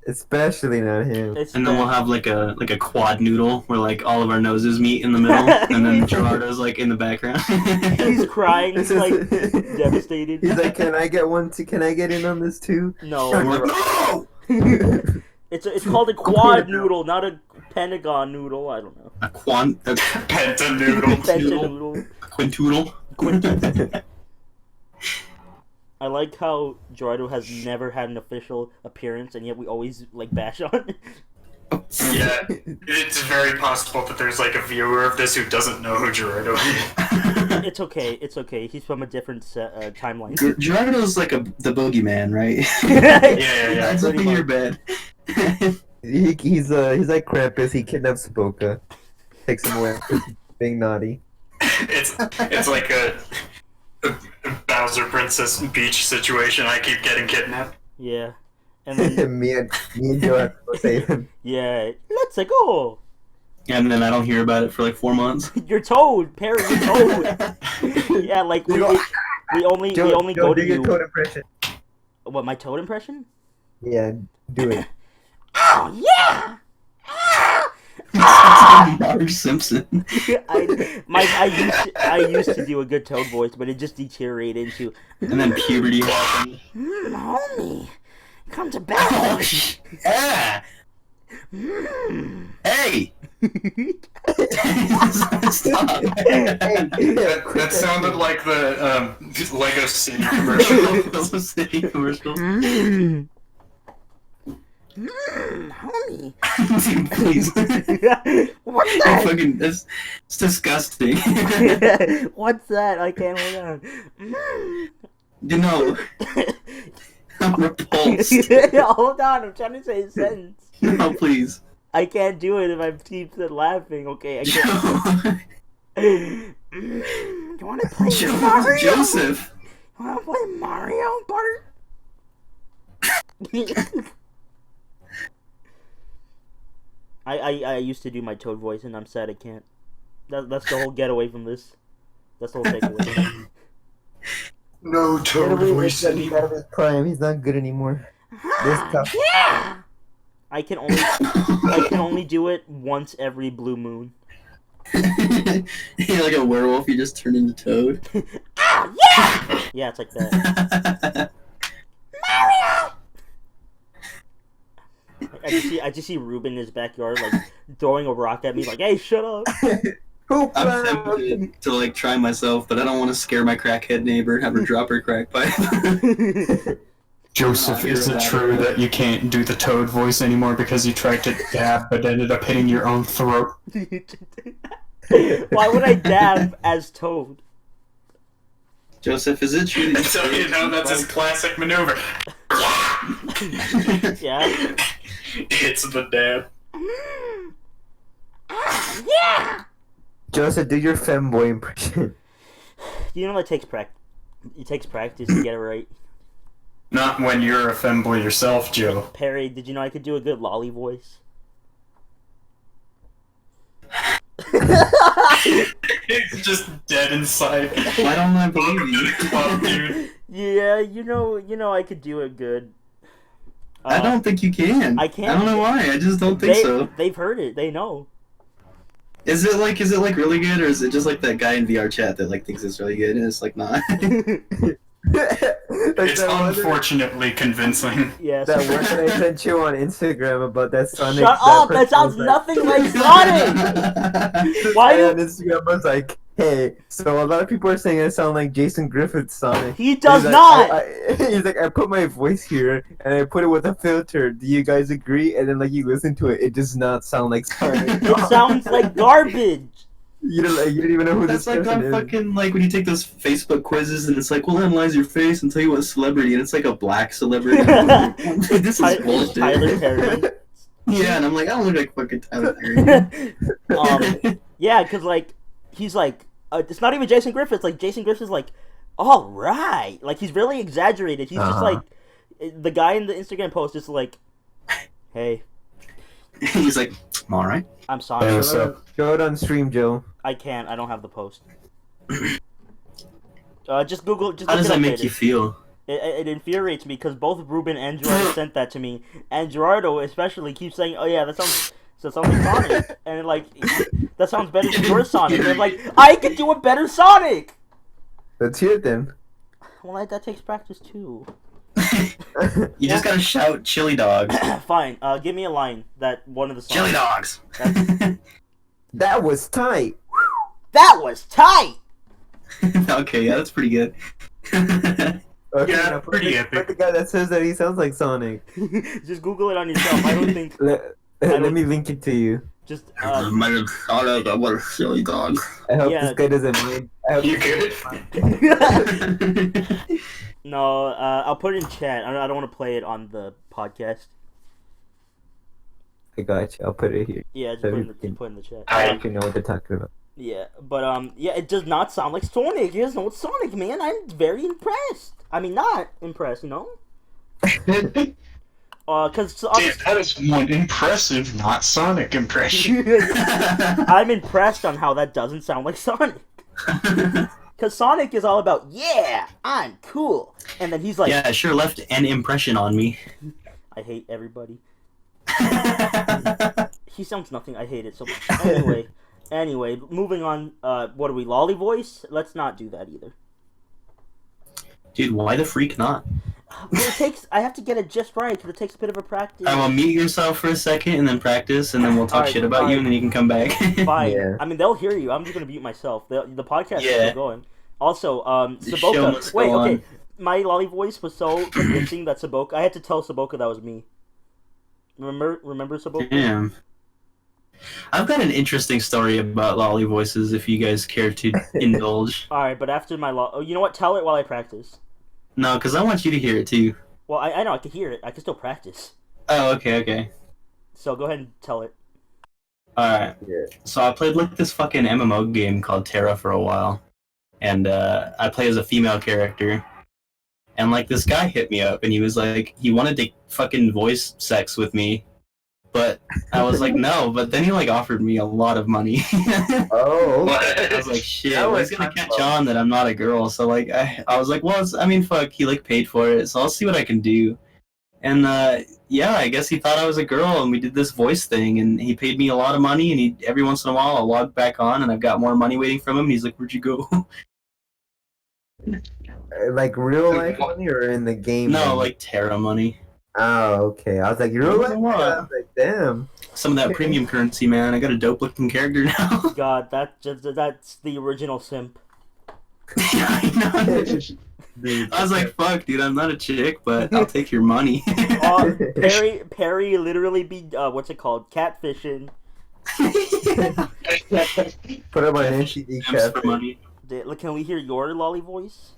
Especially not him. And then we'll have like a quad noodle where like all of our noses meet in the middle, and then Gerardo's like in the background. He's crying. He's like devastated. He's like, can I get one too? Can I get in on this too? No. And we're like, no! It's called a quad noodle, not a pentagon noodle. I don't know. A Penta noodle. Penta noodle. quintoodle. I like how Gerardo has never had an official appearance, and yet we always like bash on it. Yeah, it's very possible that there's like a viewer of this who doesn't know who Gerardo is. It's okay. It's okay. He's from a different timeline. Gerardo's like the boogeyman, right? Yeah. That's pretty in your much. bed. He's like Krampus. He kidnaps Saboka, takes him away, being naughty. It's like a Bowser Princess Peach situation. I keep getting kidnapped. Yeah, and then me and Joe have to go save him. yeah, let's go. And then I don't hear about it for like 4 months. You're Toad, Perry. You're Toad. Yeah, like we only Joe, go to do your you. Toad impression. What, my Toad impression? Yeah, do it. Oh yeah. Marge Simpson. I used to do a good Toad voice, but it just deteriorated into. And then puberty happened. Homie, come to bed. Yeah. Hey. Stop. That sounded like the Lego City commercial. City commercial. Homie. Please. What's that? Fucking, it's disgusting. What's that? I can't hold on. You know, I'm repulsed. Hold on, I'm trying to say a sentence. No, please. I can't do it if I keep laughing. Okay, I can't. You want to play Mario? Joseph. You want to play Mario Kart? I used to do my Toad voice, and I'm sad I can't. That's the whole getaway from this. That's the whole takeaway. No Toad voice He's out of his prime. He's not good anymore. This tough. Yeah! I can only do it once every blue moon. You're like a werewolf. You just turn into Toad. Yeah! Yeah, it's like that. Mario! I just see Ruben in his backyard, like, throwing a rock at me, like, hey, shut up! I'm tempted to, like, try myself, but I don't want to scare my crackhead neighbor, have her drop her crack pipe. Joseph, is it true that you can't do the Toad voice anymore because you tried to dab but ended up hitting your own throat? Why would I dab as Toad? Joseph, is it true that So you know that's his classic maneuver. Yeah? It's the dab. Yeah! Joseph, do your femboy impression. You know it takes practice. It takes practice to get it right. Not when you're a femboy yourself, Joe. Perry, did you know I could do a good lolly voice? It's just dead inside. Why don't I believe you? Club, dude. Yeah, you know I could do it good. I don't think you can. I can't. I don't know why. I just don't think so. They've heard it. They know. Is it like really good, or is it just like that guy in VR chat that like thinks it's really good and it's like not? It's unfortunately convincing. Yes. That one that I sent you on Instagram about that Sonic. Shut up! That sounds nothing like Sonic! Why on Instagram was like, hey, so a lot of people are saying I sound like Jason Griffith's Sonic. He does He's like, not! he's like, I put my voice here and I put it with a filter. Do you guys agree? And then like you listen to it, it does not sound like Sonic. It sounds like garbage! You don't even know who That's this like person on is. fucking like when you take those Facebook quizzes and it's like, we'll analyze your face and tell you what celebrity, and it's like a black celebrity. This is bullshit. Tyler Perry. Yeah, and I'm like, I don't look like fucking Tyler Perry. Yeah, because like he's like it's not even Jason Griffith. Like Jason Griffith's like, all right, like he's really exaggerated. He's just like the guy in the Instagram post is like, hey, He's like, I'm all right. I'm sorry. Show it on stream, Joe. I can't. I don't have the post. Just Google. Just How look does it that up make later. you feel? It infuriates me because both Ruben and Gerardo sent that to me, and Gerardo especially keeps saying, "Oh yeah, that sounds like Sonic," and like that sounds better than your Sonic. And I'm like, I could do a better Sonic. Let's hear it then. Well, that takes practice too. You just gotta shout chili dogs. Fine. Give me a line that one of the songs. Chili dogs. That was tight. That was tight. Okay, yeah, that's pretty good. Okay, Yeah, now pretty put epic. the guy that says that he sounds like Sonic. Just Google it on yourself. I don't think. Let me link it to you. Just My name's Sonic, I want a chili dog. I hope Yeah. this guy doesn't mind. I hope You good? no. I'll put it in chat. I don't want to play it on the podcast. I got you. I'll put it here. Yeah, just So put we it in the chat. I don't know what they're talking about. Yeah, but yeah, it does not sound like Sonic. It doesn't know it's Sonic, man. I'm very impressed. I mean, not impressed, you know. Cause That is one impressive, not Sonic impression. I'm impressed on how that doesn't sound like Sonic. Cause Sonic is all about, yeah, I'm cool, and then he's like, Yeah, it sure left an impression on me. I hate everybody. He sounds nothing. I hate it so much. Anyway, moving on. What are we, lolly voice? Let's not do that either. Dude, why the freak not? Well, it takes. I have to get it just right because it takes a bit of a practice. I will mute yourself for a second and then practice, and then we'll talk Alright, shit about you, and then you can come back. Fine. Yeah. I mean, they'll hear you. I'm just gonna mute myself. The podcast is Yeah. still going. Also, The show Saboka. must Wait, go okay. on. My lolly voice was so convincing that Saboka. I had to tell Saboka that was me. Remember Saboka? Damn. I've got an interesting story about lolly voices if you guys care to indulge. All right, but after my oh, you know what? Tell it while I practice. No, because I want you to hear it too. Well, I know I can hear it. I can still practice. Oh, okay. So go ahead and tell it. Alright. Yeah. So I played like this fucking MMO game called Terra for a while. And I play as a female character. And like this guy hit me up and he was like, he wanted to fucking voice sex with me. But I was like, no, but then he like offered me a lot of money. Oh. I was like, shit, That well, was he's gonna kind catch of- on that I'm not a girl. So like, I was like, well, I mean, fuck, he like paid for it, so I'll see what I can do. And yeah, I guess he thought I was a girl, and we did this voice thing, and he paid me a lot of money, and he every once in a while I'll log back on, and I've got more money waiting from him. He's like, "Where'd you go?" Like real life money or in the game? No, money? like Terra money. Oh, okay. I was like, real life? I was like, damn. Some of that premium currency, man. I got a dope looking character now. God, that's the original simp. I know. I was like, fuck, dude, I'm not a chick, but I'll take your money. Perry literally be what's it called? Catfishing. Put up on NCD for money. Can we hear your lolly voice?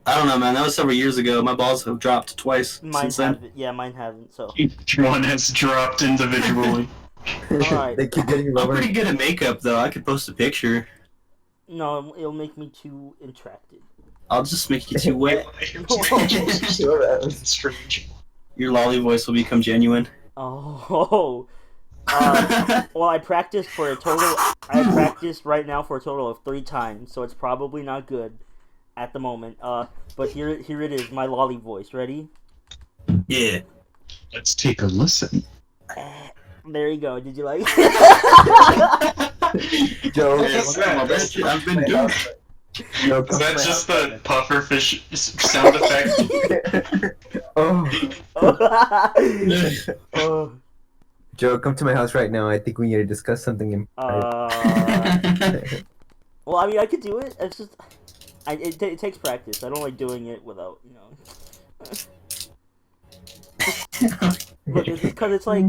I don't know, man. That was several years ago. My balls have dropped twice since then. Yeah, mine haven't. So each one has dropped individually. Alright. They keep getting I'm lower. pretty good at makeup, though. I could post a picture. No, it'll make me too attracted. I'll just make you too wet. Strange. Your lolly voice will become genuine. Oh. Well, I practiced right now for a total of 3 times, so it's probably not good at the moment. But here it is, my lolly voice. Ready? Yeah. Let's take a listen. There you go. Did you like? Joe, I've been doing. Is that just the pufferfish sound effect? Oh. Joe, come to my house right now. I think we need to discuss something important. Well, I mean, I could do it. It's just, it takes practice. I don't like doing it without, Look, it's because it's like,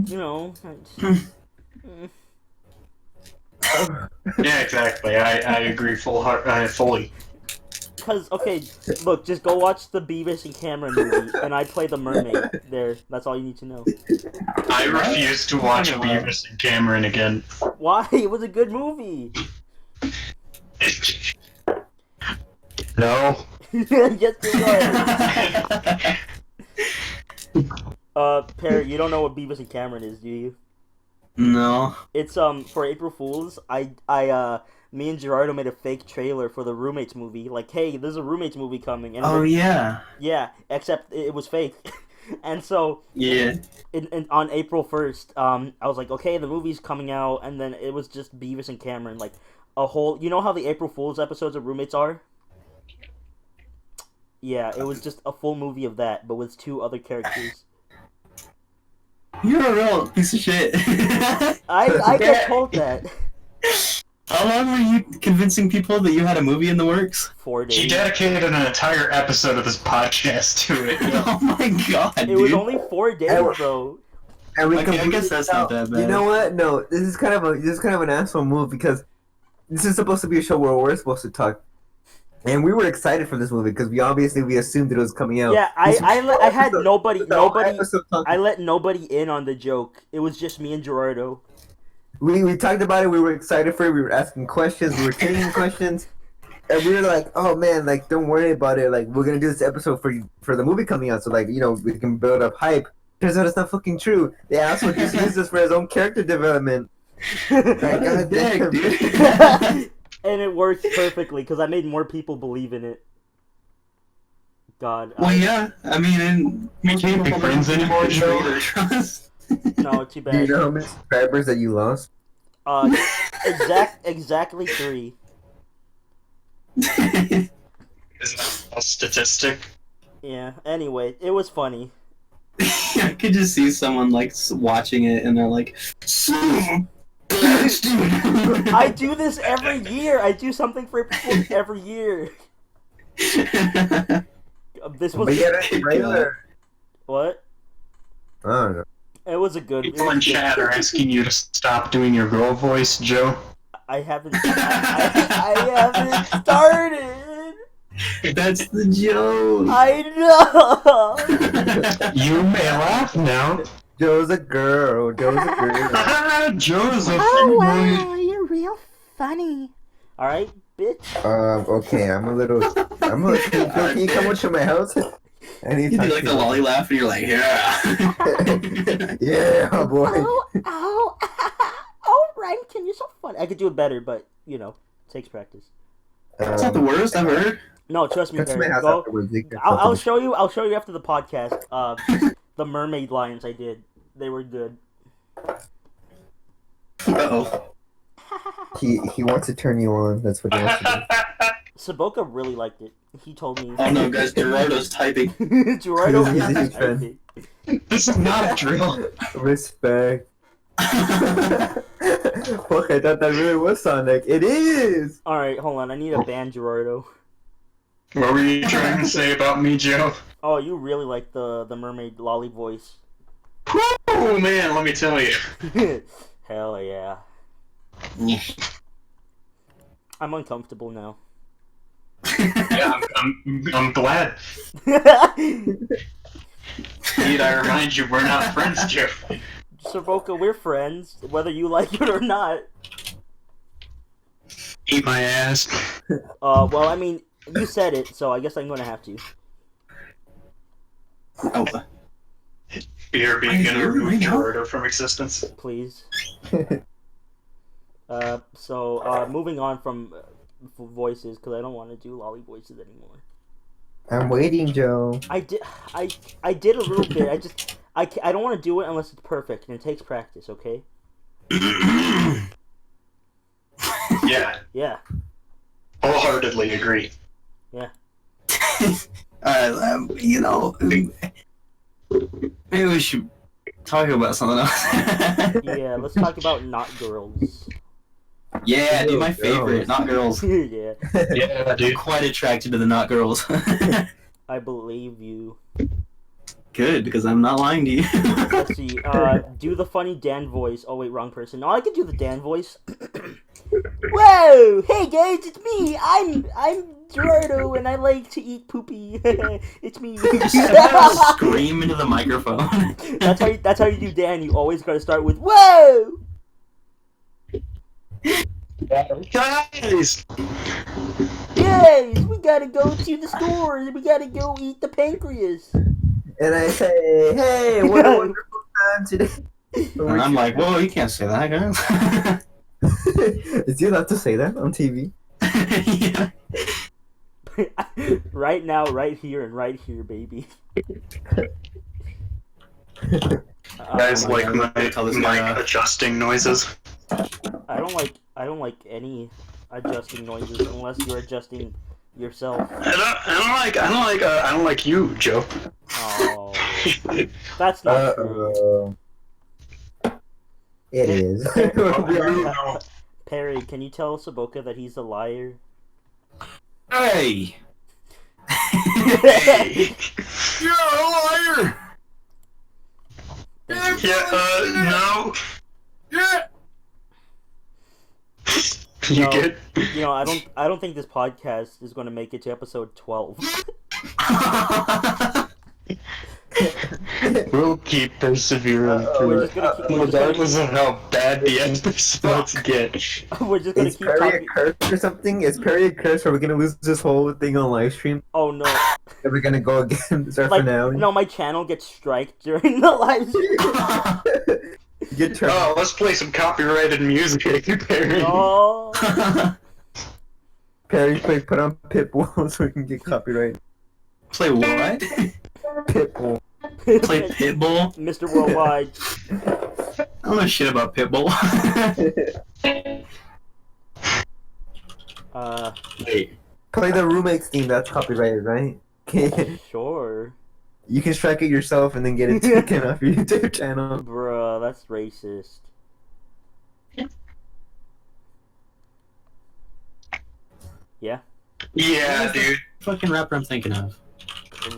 Yeah, exactly. I agree fully. Because, okay, look, just go watch the Beavis and Cameron movie, and I play the mermaid there. That's all you need to know. I refuse to watch Beavis and Cameron again. Why? It was a good movie. No. Yes, it was. Perry, you don't know what Beavis and Cameron is, do you? No. It's, for April Fools, me and Gerardo made a fake trailer for the Roommates movie. Like, hey, there's a Roommates movie coming. And Yeah. Yeah, except it was fake. And so, yeah, on April 1st, I was like, okay, the movie's coming out, and then it was just Beavis and Cameron, like, a whole, you know how the April Fool's episodes of Roommates are? Yeah, it was just a full movie of that, but with 2 other characters. You're a real piece of shit. I get told that. How long were you convincing people that you had a movie in the works? 4 days. She dedicated an entire episode of this podcast to it. Oh my god, It dude. was only 4 days, though. And we I guess that's not that bad. You know what? No, this is kind of an asshole move because this is supposed to be a show where we're supposed to talk, and we were excited for this movie because we assumed that it was coming out. Yeah, I had nobody. I let nobody in on the joke. It was just me and Gerardo. We talked about it. We were excited for it. We were asking questions. We were taking questions, and we were like, "Oh man, like don't worry about it. Like we're gonna do this episode for the movie coming out, so like we can build up hype." Turns out it's not fucking true. They also just used this for his own character development. Like, God damn, dude. And it worked perfectly because I made more people believe in it. God. Well, yeah. I mean, we can't be friends anymore, Joe. No, too bad. Do you know how many subscribers that you lost? Exactly 3. Is that a statistic? Yeah. Anyway, it was funny. I could just see someone like watching it, and they're like, I do this every year. I do something for people every year. This was. But yeah, that's trailer. What? I don't know. It was a good. People in chat are asking you to stop doing your girl voice, Joe. I haven't. I haven't started. That's the joke. I know. You may laugh now. Joe's a girl. Joe's a girl. Joe's a Oh wow, you're real funny. All right, bitch. Okay, can you come to my house? You do like the lolly laugh, and you're like, yeah. Yeah, boy. Oh, Ryan, you're so funny. I could do it better, but it takes practice. That's not the worst I've heard. No, trust me, Come to my Barry. house Go. afterwards. You can I'll talk to show you. I'll show you after the podcast. The mermaid lines I did. They were good. Uh-oh. He wants to turn you on. That's what he wants to Saboka really liked it. He told me. Oh no, guys, Gerardo's typing. Gerardo He's a is huge fan. typing. This is not a drill. do. Respect. Fuck, I thought that really was Sonic. It is! All right, hold on. I need a ban Gerardo. What were you trying to say about me, Joe? Oh, you really like the mermaid lolly voice. Oh man, let me tell you. Hell yeah. I'm uncomfortable now. Yeah, I'm glad. Need I remind you, we're not friends, Joe. Saboka, we're friends, whether you like it or not. Eat my ass. Well, I mean, you said it, so I guess I'm gonna have to. Oh. You're being gonna remove Gerardo from existence. Please. Moving on from voices, because I don't want to do lolly voices anymore. I'm waiting, Joe. I did a little bit. I don't want to do it unless it's perfect, and it takes practice. Okay. Yeah, Yeah. wholeheartedly agree. Yeah. Alright, maybe we should talk about something else. Yeah. Let's talk about not girls. Yeah, dude, my favorite, Girls. not girls. Yeah. Yeah, I'm dude. quite attracted to the not girls. I believe you. Good, because I'm not lying to you. Let's see. Do the funny Dan voice. Oh wait, wrong person. No, I can do the Dan voice. Whoa! Hey guys, it's me. I'm Gerardo, and I like to eat poopy. It's me. Just scream into the microphone. That's how you do Dan. You always gotta start with whoa. Guys! Guys, we gotta go to the stores. We gotta go eat the pancreas. And I say, hey, what a wonderful time today. And I'm like, whoa, you can't say that, guys. Is you allowed to say that on TV? Yeah. Right now, right here, and right here, baby. Guys Oh my like God, my tell this guy mic adjusting noises. I don't like any adjusting noises unless you're adjusting yourself. I don't like you, Joe. Oh, that's not true. It is. Perry, can you tell Saboka that he's a liar? Hey! Hey. You're a liar! No. Yeah! You No. good? You know, I don't think this podcast is going to make it to episode 12. We'll keep persevering We're through just it. gonna keep. Regardless of how bad the episodes get. We're just gonna Is keep Perry a talking. curse or something? Is Perry a curse? Or are we gonna lose this whole thing on live stream? Oh no! Are we gonna go again? Is our Like, finale? no, my channel gets striked during the live stream. Get turned. Oh, let's play some copyrighted music, Perry. Oh. Perry, put on Pitbull so we can get copyright. Play what? Pitbull. Play Pitbull? Mr. Worldwide. I don't know shit about Pitbull. Wait. Play the roommates theme. That's copyrighted, right? Sure. You can strike it yourself and then get it taken off your YouTube channel. Bruh, that's racist. Yeah? Yeah, dude. Fucking rapper I'm thinking of.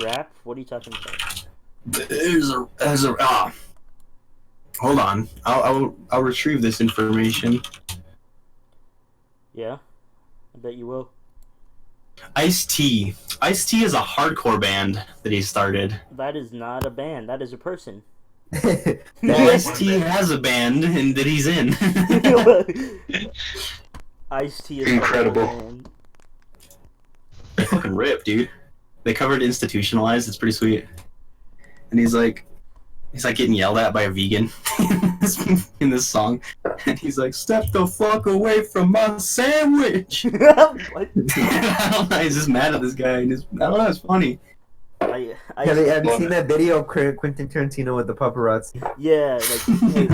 Rap? What are you talking about? There's a hold on. I'll retrieve this information. Yeah? I bet you will. Ice-T. Ice-T is a hardcore band that he started. That is not a band. That is a person. Well, Ice-T has a band and that he's in. Ice-T is Incredible. a band. They fucking rip, dude. They covered Institutionalized. It's pretty sweet. And he's like getting yelled at by a vegan. in this song, and he's like, "Step the fuck away from my sandwich." What? I don't know. He's just mad at this guy, and I don't know. It's funny. Have you seen that video of Quentin Tarantino with the paparazzi? Yeah, like, hey,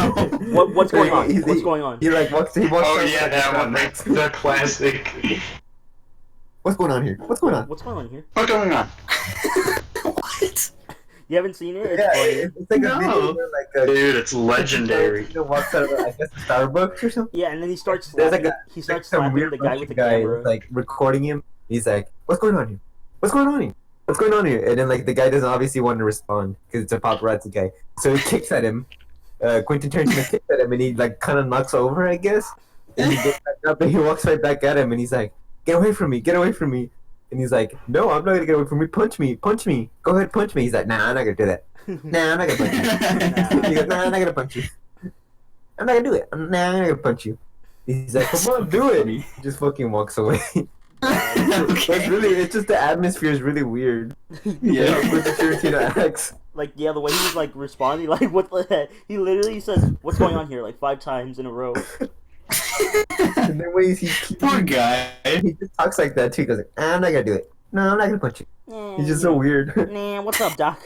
what's going on? What's going on? He walks. Oh yeah, that one. That's the classic. What's going on here? What's going on? What's going on here? What's going on? What? You haven't seen it? It's Yeah, funny. it's like a video where like Dude, it's legendary. Tarantino walks out of I guess a Starbucks or something. Yeah, and then he starts There's slapping. like He starts some slapping weird the guy with the guy camera. like recording him. He's like, "What's going on here? What's going on here? What's going on here?" And then like the guy doesn't obviously want to respond because it's a paparazzi guy. So he kicks at him. Quentin Tarantino kicks at him, and he like kind of knocks over, I guess. And he gets back up, and he walks right back at him, and he's like, "Get away from me! Get away from me!" And he's like, "No, I'm not gonna get away from me. Punch me! Punch me! Go ahead, punch me!" He's like, "Nah, I'm not gonna do that. Nah, I'm not gonna punch you." He goes, "Nah, I'm not gonna punch you. I'm not gonna do it. Nah, I'm not gonna punch you." He's like, "Come on, do it!" He just fucking walks away. It's just the atmosphere is really weird. Yeah. With the Tarantino acts. Like, yeah, the way he was like responding, like, what the heck? He literally says, "What's going on here?" like 5 times in a row. And then when Poor guy. he just talks like that too. He goes like, "I'm not gonna do it. No, I'm not gonna punch you." He's just so weird. Nah, what's up, Doc?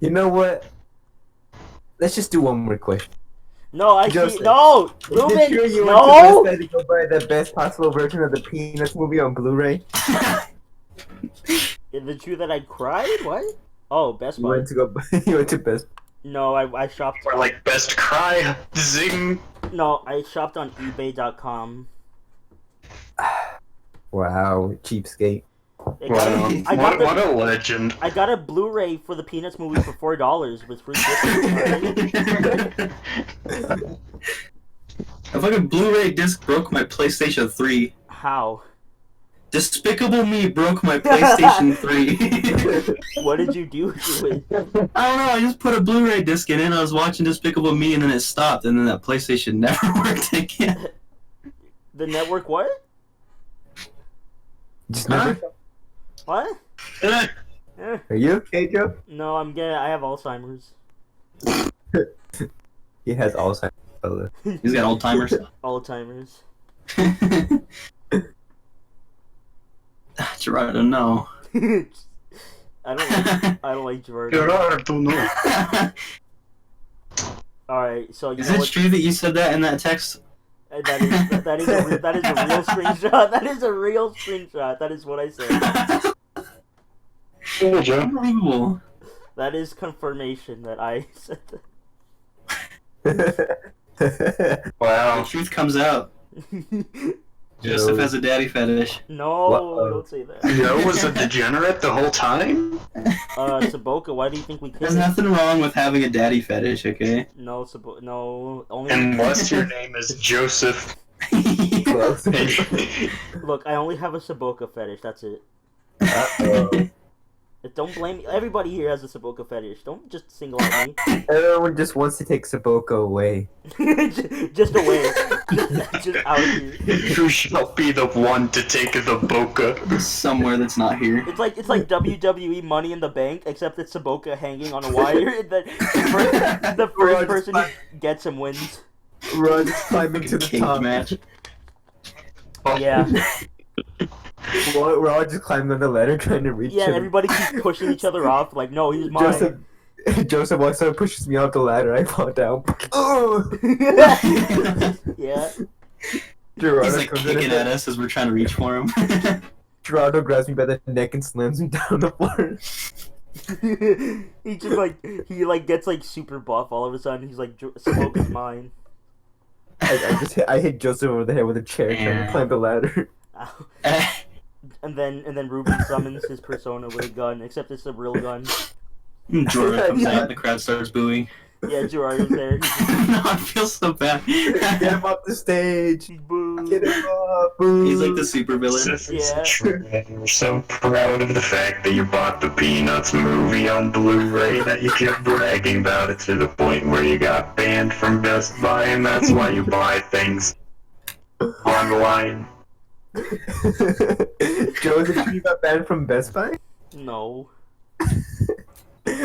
You know what? Let's just do one more question. No, I Joseph, see. No, Is it Ruben. true you No. went to Best Buy to go buy the best possible version of the Peanuts movie on Blu-ray? Is it true that I cried? What? Oh, Best You Buy. went to go. You went to Best. No, I shopped. Or like best cry, zing. No, I shopped on eBay.com. Wow, cheapskate. Wow. What a legend. I got a Blu-ray for the Peanuts movie for $4 with free shipping. A fucking Blu-ray disc broke my PlayStation 3. How? Despicable Me broke my PlayStation 3. What did you do to it? I don't know, I just put a Blu-ray disc in it, I was watching Despicable Me, and then it stopped, and then that PlayStation never worked again. The network what? Just never. What? Eh. Eh. Are you okay, Joe? No, I have Alzheimer's. He has Alzheimer's. He's got old timers. Alzheimer's. Gerardo, no. I don't like Gerardo. Gerardo, no. Alright, so you Is know it what? true that you said that in that text? That is a real screenshot. That is a real screenshot. That is what I said. Cool, Joe. Unbelievable. That is confirmation that I said that. Wow. The truth comes out. Joseph has a daddy fetish. No, What? don't say that. Joe was a degenerate the whole time? Saboka, why do you think we There's killed him? nothing wrong with having a daddy fetish, okay? No, no, only. Unless your name is Joseph. Close. Look, I only have a Saboka fetish. That's it. Uh-oh. Don't blame me. Everybody here has a Saboka fetish. Don't just single out me. Everyone just wants to take Saboka away. just away. Just out of here. You shall be the one to take the Boca. Somewhere that's not here. It's like WWE Money in the Bank, except it's Saboka hanging on a wire. And the first person who gets him wins. Run, climbing to the Cage top. match. Yeah. We're all just climbing on the ladder trying to reach Yeah, him. everybody keeps pushing each other off. Like, no, he's mine. Joseph walks up, pushes me off the ladder. I fall down. Oh! Yeah. Gerardo He's like comes in kicking and at us as we're trying to reach for him. Gerardo grabs me by the neck and slams me down the floor. He just he gets like super buff all of a sudden. He's like, Saboka's mine. I hit Joseph over the head with a chair trying to climb the ladder. Ow. And then Ruben summons his persona with a gun, except it's a real gun. Jordan comes out and the crowd starts booing. Yeah, Gerardo's there. No, I feel so bad. Get him off the stage. He's boo. Get him off. Boo. He's like the super villain. Yeah. We're so proud of the fact that you bought the Peanuts movie on Blu-ray that you kept bragging about it to the point where you got banned from Best Buy, and that's why you buy things online. Joe, did you got banned from Best Buy? No.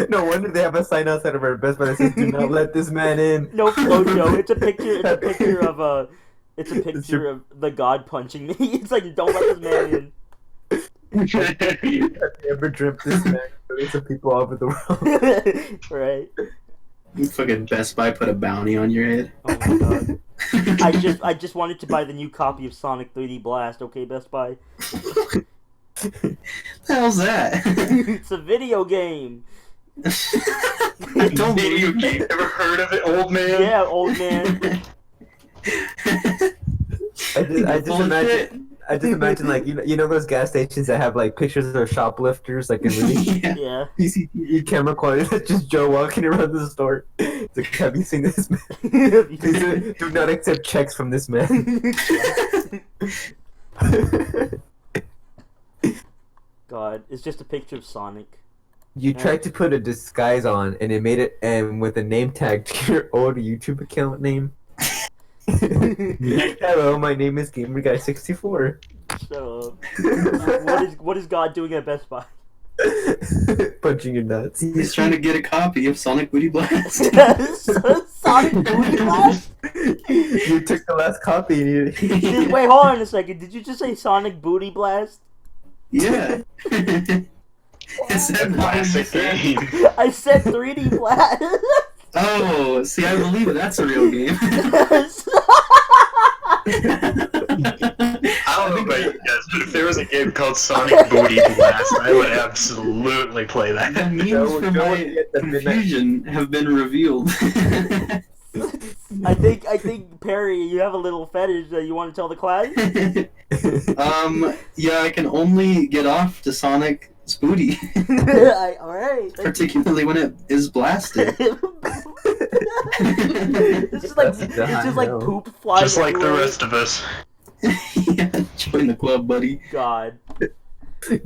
No wonder they have a sign outside of our Best Buy that says, "Do not let this man in." No, FlowJoe. It's a picture. It's a picture of a. It's a picture of the God punching me. It's like, don't let this man in. Have you ever dreamt this man killing some people all over the world? Right. Fucking Best Buy put a bounty on your head. Oh my god. I just wanted to buy the new copy of Sonic 3D Blast. Okay, Best Buy. The hell's that? It's a video game. I don't Video believe game. Ever heard of it, old man? Yeah, old man. I just imagine like you know those gas stations that have like pictures of shoplifters like in really Yeah. Yeah. CCTV camera quality. That's just Joe walking around the store. It's like, have you seen this man? Please do not accept checks from this man. God, it's just a picture of Sonic. You tried to put a disguise on, and it made it with a name tag to your old YouTube account name. Hello, my name is GamerGuy64. Shut up. What is God doing at Best Buy? Punching your nuts. He's trying to get a copy of Sonic Booty Blast. Sonic Booty Blast? You took the last copy. And you... Wait, hold on a second. Did you just say Sonic Booty Blast? Yeah. It's that Classic game. I said 3D Blast. Oh, see, I believe it. That's a real game. I don't know about you guys, but if there was a game called Sonic Booty Blast, I would absolutely play The that. memes Joe- for Joe my would get the midnight- confusion have been revealed. I think Perry, you have a little fetish that you want to tell the class. Yeah, I can only get off to Sonic's booty, All right. particularly when it is blasted. It's just like poop flying. Just like the everywhere. rest of us. Yeah, join the club, buddy. God.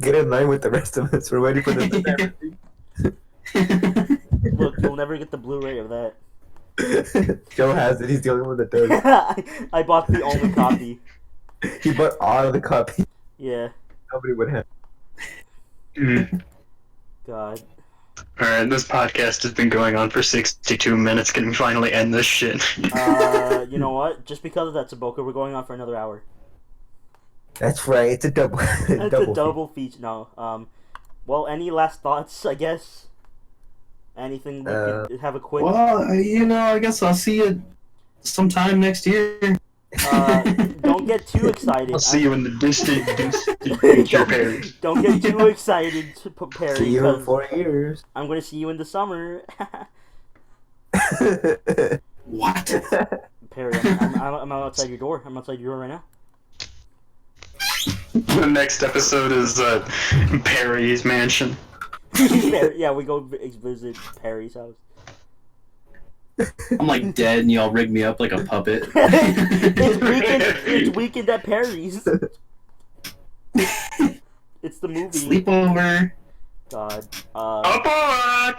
Get in line with the rest of us. We're waiting for the. Look, you'll never get the Blu-ray of that. Joe has it. He's the only one that does. I bought the only copy. He bought all of the copies. Yeah. Nobody would have. God. Alright, this podcast has been going on for 62 minutes. Can we finally end this shit? You know what? Just because of that, Saboka, we're going on for another hour. That's right. It's a double. It's a double feature. No. Well, any last thoughts? I guess. Anything we could have a quick. Well, I guess I'll see you sometime next year. Don't get too excited. I'll see you in the distant future, Perry. Don't get too excited, Perry. See you in 'cause 4 years. I'm gonna see you in the summer. What? Perry, I'm outside your door. I'm outside your door right now. The next episode is Perry's mansion. Yeah, we go visit Perry's house. I'm like dead and y'all rig me up like a puppet. It's weekend at Perry's. It's the movie. Sleepover. God. Abort!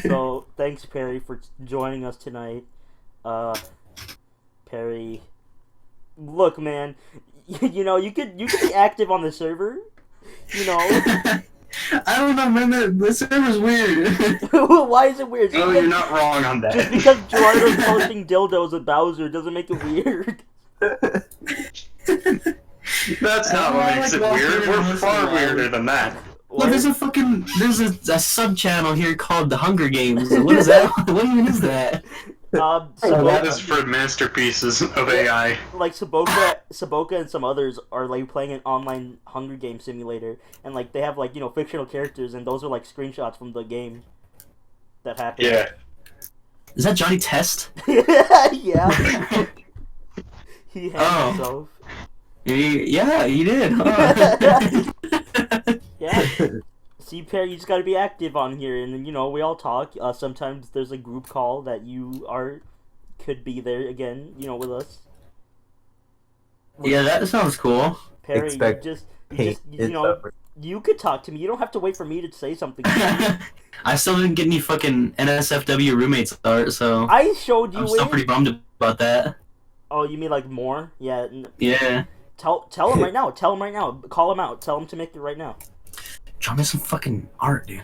So thanks, Perry, for joining us tonight. Perry, look, man. You could be active on the server. I don't know, man. The server's weird. Why is it weird? Oh, you're not wrong on Just that. because Gerardo's posting dildos with Bowser doesn't make it weird. That's not what makes it weird. We're far weirder than that. Look, there's a sub channel here called the Hunger Games. What is that? What even is that? That is for masterpieces of AI. Like Saboka and some others are like playing an online Hunger Game simulator, and like they have like fictional characters, and those are like screenshots from the game that happened. Yeah. Is that Johnny Test? Yeah. He had himself. Yeah, he did. Huh? Yeah. See, Perry, you just gotta be active on here, and then we all talk. Sometimes there's a group call that could be there again, with us. Yeah, that sounds cool. Perry, Expect you could talk to me. You don't have to wait for me to say something. I still didn't get any fucking NSFW roommates art, so I showed you. I'm still pretty bummed about that. Oh, you mean like more? Yeah. Yeah. Tell him right now. Tell him right now. Call him out. Tell him to make it right now. Draw me some fucking art, dude.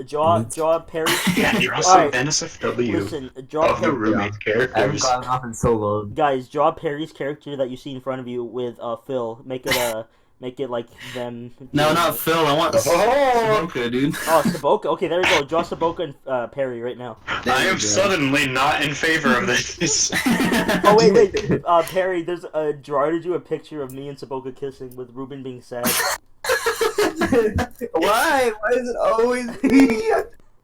Draw Perry. Yeah, you're also Alright, NSFW Listen, draw of the Perry. roommate I haven't characters. gotten off in so long. Guys, draw Perry's character that you see in front of you with Phil. Make it like them. No, not Phil. I want Saboka, dude. Oh, Saboka. Okay, there we go. Draw Saboka and Perry right now. There I you am go. suddenly not in favor of this. Oh wait. Perry, there's a drawer to do a picture of me and Saboka kissing with Ruben being sad. Why? Why is it always me?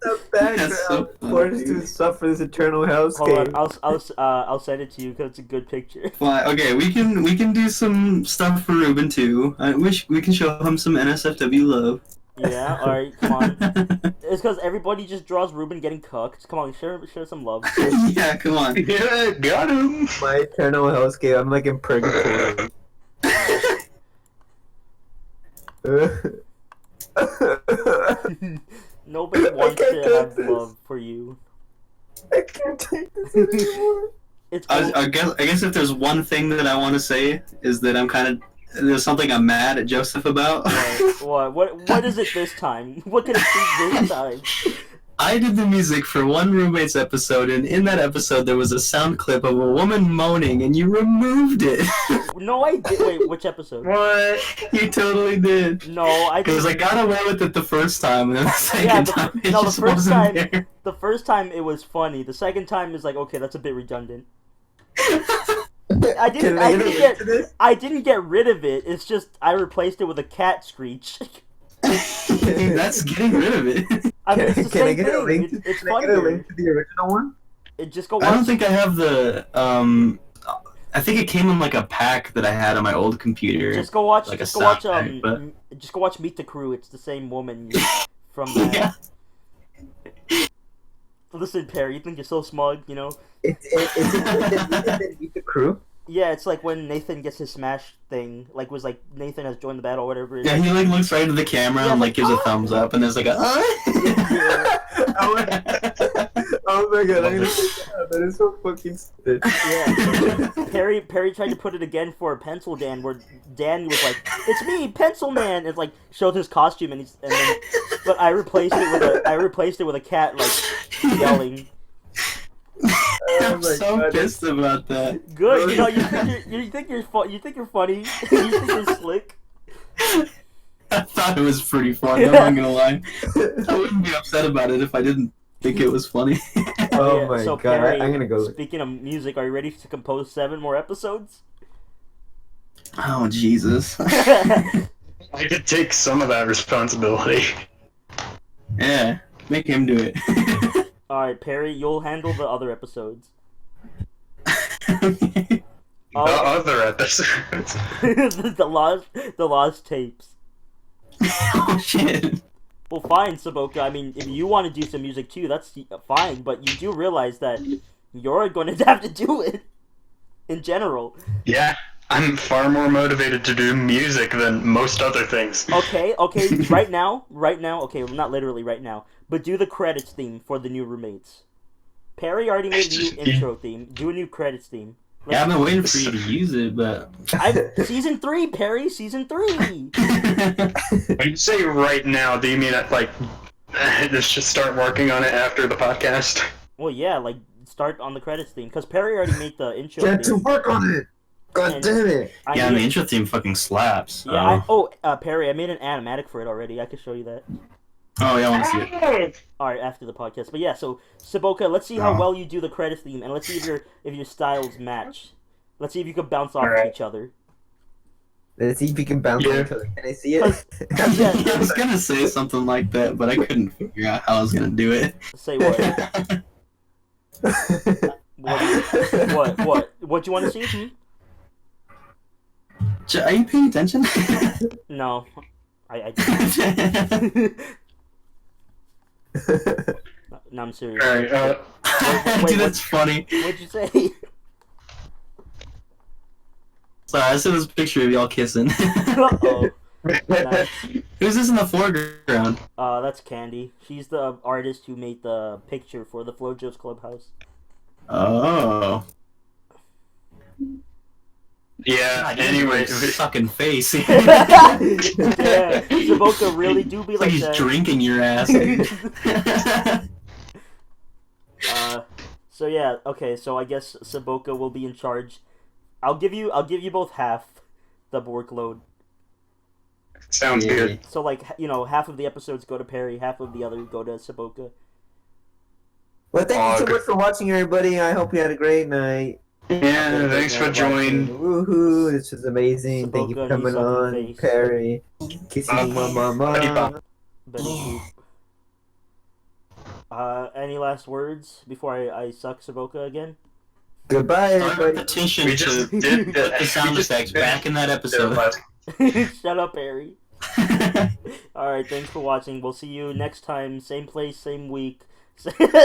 The background so funny, forced to dude. suffer this eternal hellscape. Hold on, I'll send it to you because it's a good picture. Well, okay, we can do some stuff for Ruben too. We can show him some NSFW love. Yeah, alright, come on. It's because everybody just draws Ruben getting cooked. Come on, share some love. Yeah, come on. Yeah, got him. My eternal hellscape. I'm like in purgatory. Nobody wants can't to have take this. love for you. I can't take this anymore. It's I guess if there's one thing that I want to say is that there's something I'm mad at Joseph about. what is it this time? What can it be this time? I did the music for one roommate's episode, and in that episode there was a sound clip of a woman moaning, and you removed it. No, I did. Wait, which episode? What? You totally did. No, I Because I didn't. got away with it the first time, and then the second Yeah, time it no, the just first wasn't time- there. The first time it was funny. The second time is like, okay, that's a bit redundant. I Can I get a link to this? I didn't get rid of it. It's just I replaced it with a cat screech. That's getting rid of it. I mean, it's the Can I same get a thing. link? It's Can I get a funnier. link to the original one? Just go I don't watch. think I have the I think it came in like a pack that I had on my old computer. Just go watch. like Just a go watch. soundtrack, but- Just go watch Meet the Crew. It's the same woman from that. Yeah. Listen, Perry, you think you're so smug, you know? It's Meet the Crew. Yeah, it's like when Nathan gets his smash thing. Like was like Nathan has joined the battle, or whatever. It is. Yeah, he like looks right into the camera Yeah, and like, like gives a "Oh!" thumbs up, and there's like a. Oh my god, I'm gonna take that out. That is so fucking stupid. Yeah. Perry tried to put it again for Pencil Dan, where Dan was like, "It's me, Pencil Man," and like showed his costume, and but I replaced it with a cat like yelling. I'm my so God. pissed about that. Good, you know, you think you're funny, you think you're slick. I thought it was pretty funny. I'm not gonna lie. I wouldn't be upset about it if I didn't think it was funny. Oh Yeah, my so god, Perry, I'm gonna go. Speaking of music, are you ready to compose 7 more episodes? Oh Jesus. I could take some of that responsibility. Yeah, make him do it. Alright, Perry, you'll handle the other episodes. The other episodes. the lost tapes. Oh shit. Well, fine, Saboka. I mean, if you want to do some music too, that's fine. But you do realize that you're going to have to do it in general. Yeah, I'm far more motivated to do music than most other things. Okay. Right now. Okay, well, not literally right now, but do the credits theme for the new roommates. Perry already made a new intro theme. Do a new credits theme. Yeah, I've been waiting for you to use it, but. Season 3, Perry. Season 3. When you say right now, do you mean like let's just start working on it after the podcast? Well, yeah, like start on the credits theme because Perry already made the intro. Get to theme. work on it. God And- damn it. I Yeah, made- the intro theme fucking slaps. Yeah. Perry, I made an animatic for it already. I could show you that. Oh yeah, I want to see it. All right, after the podcast. But yeah, so Saboka, let's see how well you do the credits theme, and let's see if your styles match. Let's see if you can bounce off of Alright. each other. Let's see if we can bounce Yeah. on each other. Can I see it? Yeah. I was gonna say something like that, but I couldn't figure out how I was gonna do it. Say what? What do you want to see? Are you paying attention? No, I no, I'm serious. Alright, Dude, that's funny. What'd you say? Sorry, I saw this picture of y'all kissing. Uh-oh. Nice. Who's this in the foreground? That's Candy. She's the artist who made the picture for the FlowJoe's Clubhouse. Oh. Yeah. God, Anyway, sucking face. Yeah, Saboka really do be It's like he's that. drinking your ass. So yeah, okay. So I guess Saboka will be in charge. I'll give you both half the workload. sounds good. So like half of the episodes go to Perry, half of the other go to Saboka. Well, thank you so much for watching, everybody. I hope you had a great night. Yeah, thanks for joining. Woohoo! This was amazing. Thank you for Saboka and coming sucking on, face. Perry. Kissing you, mama. Betty Boop. Any last words before I suck Saboka again? Goodbye, Start a everybody. petition We to just put did the sound effects back in that episode. Shut up, Harry. Alright, thanks for watching. We'll see you next time. Same place, same week.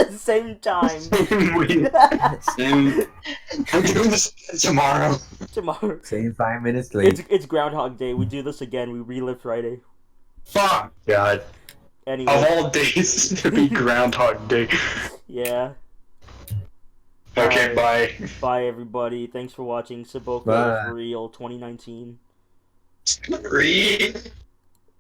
Same time. Same. We're doing this tomorrow. Tomorrow. Same 5 minutes late. It's Groundhog Day. We do this again. We relive Friday. Fuck. God. Anyway. Of all days to be Groundhog Day. Yeah. Okay, bye. Bye, everybody. Thanks for watching. Saboka Bye. is Real 2019. Read.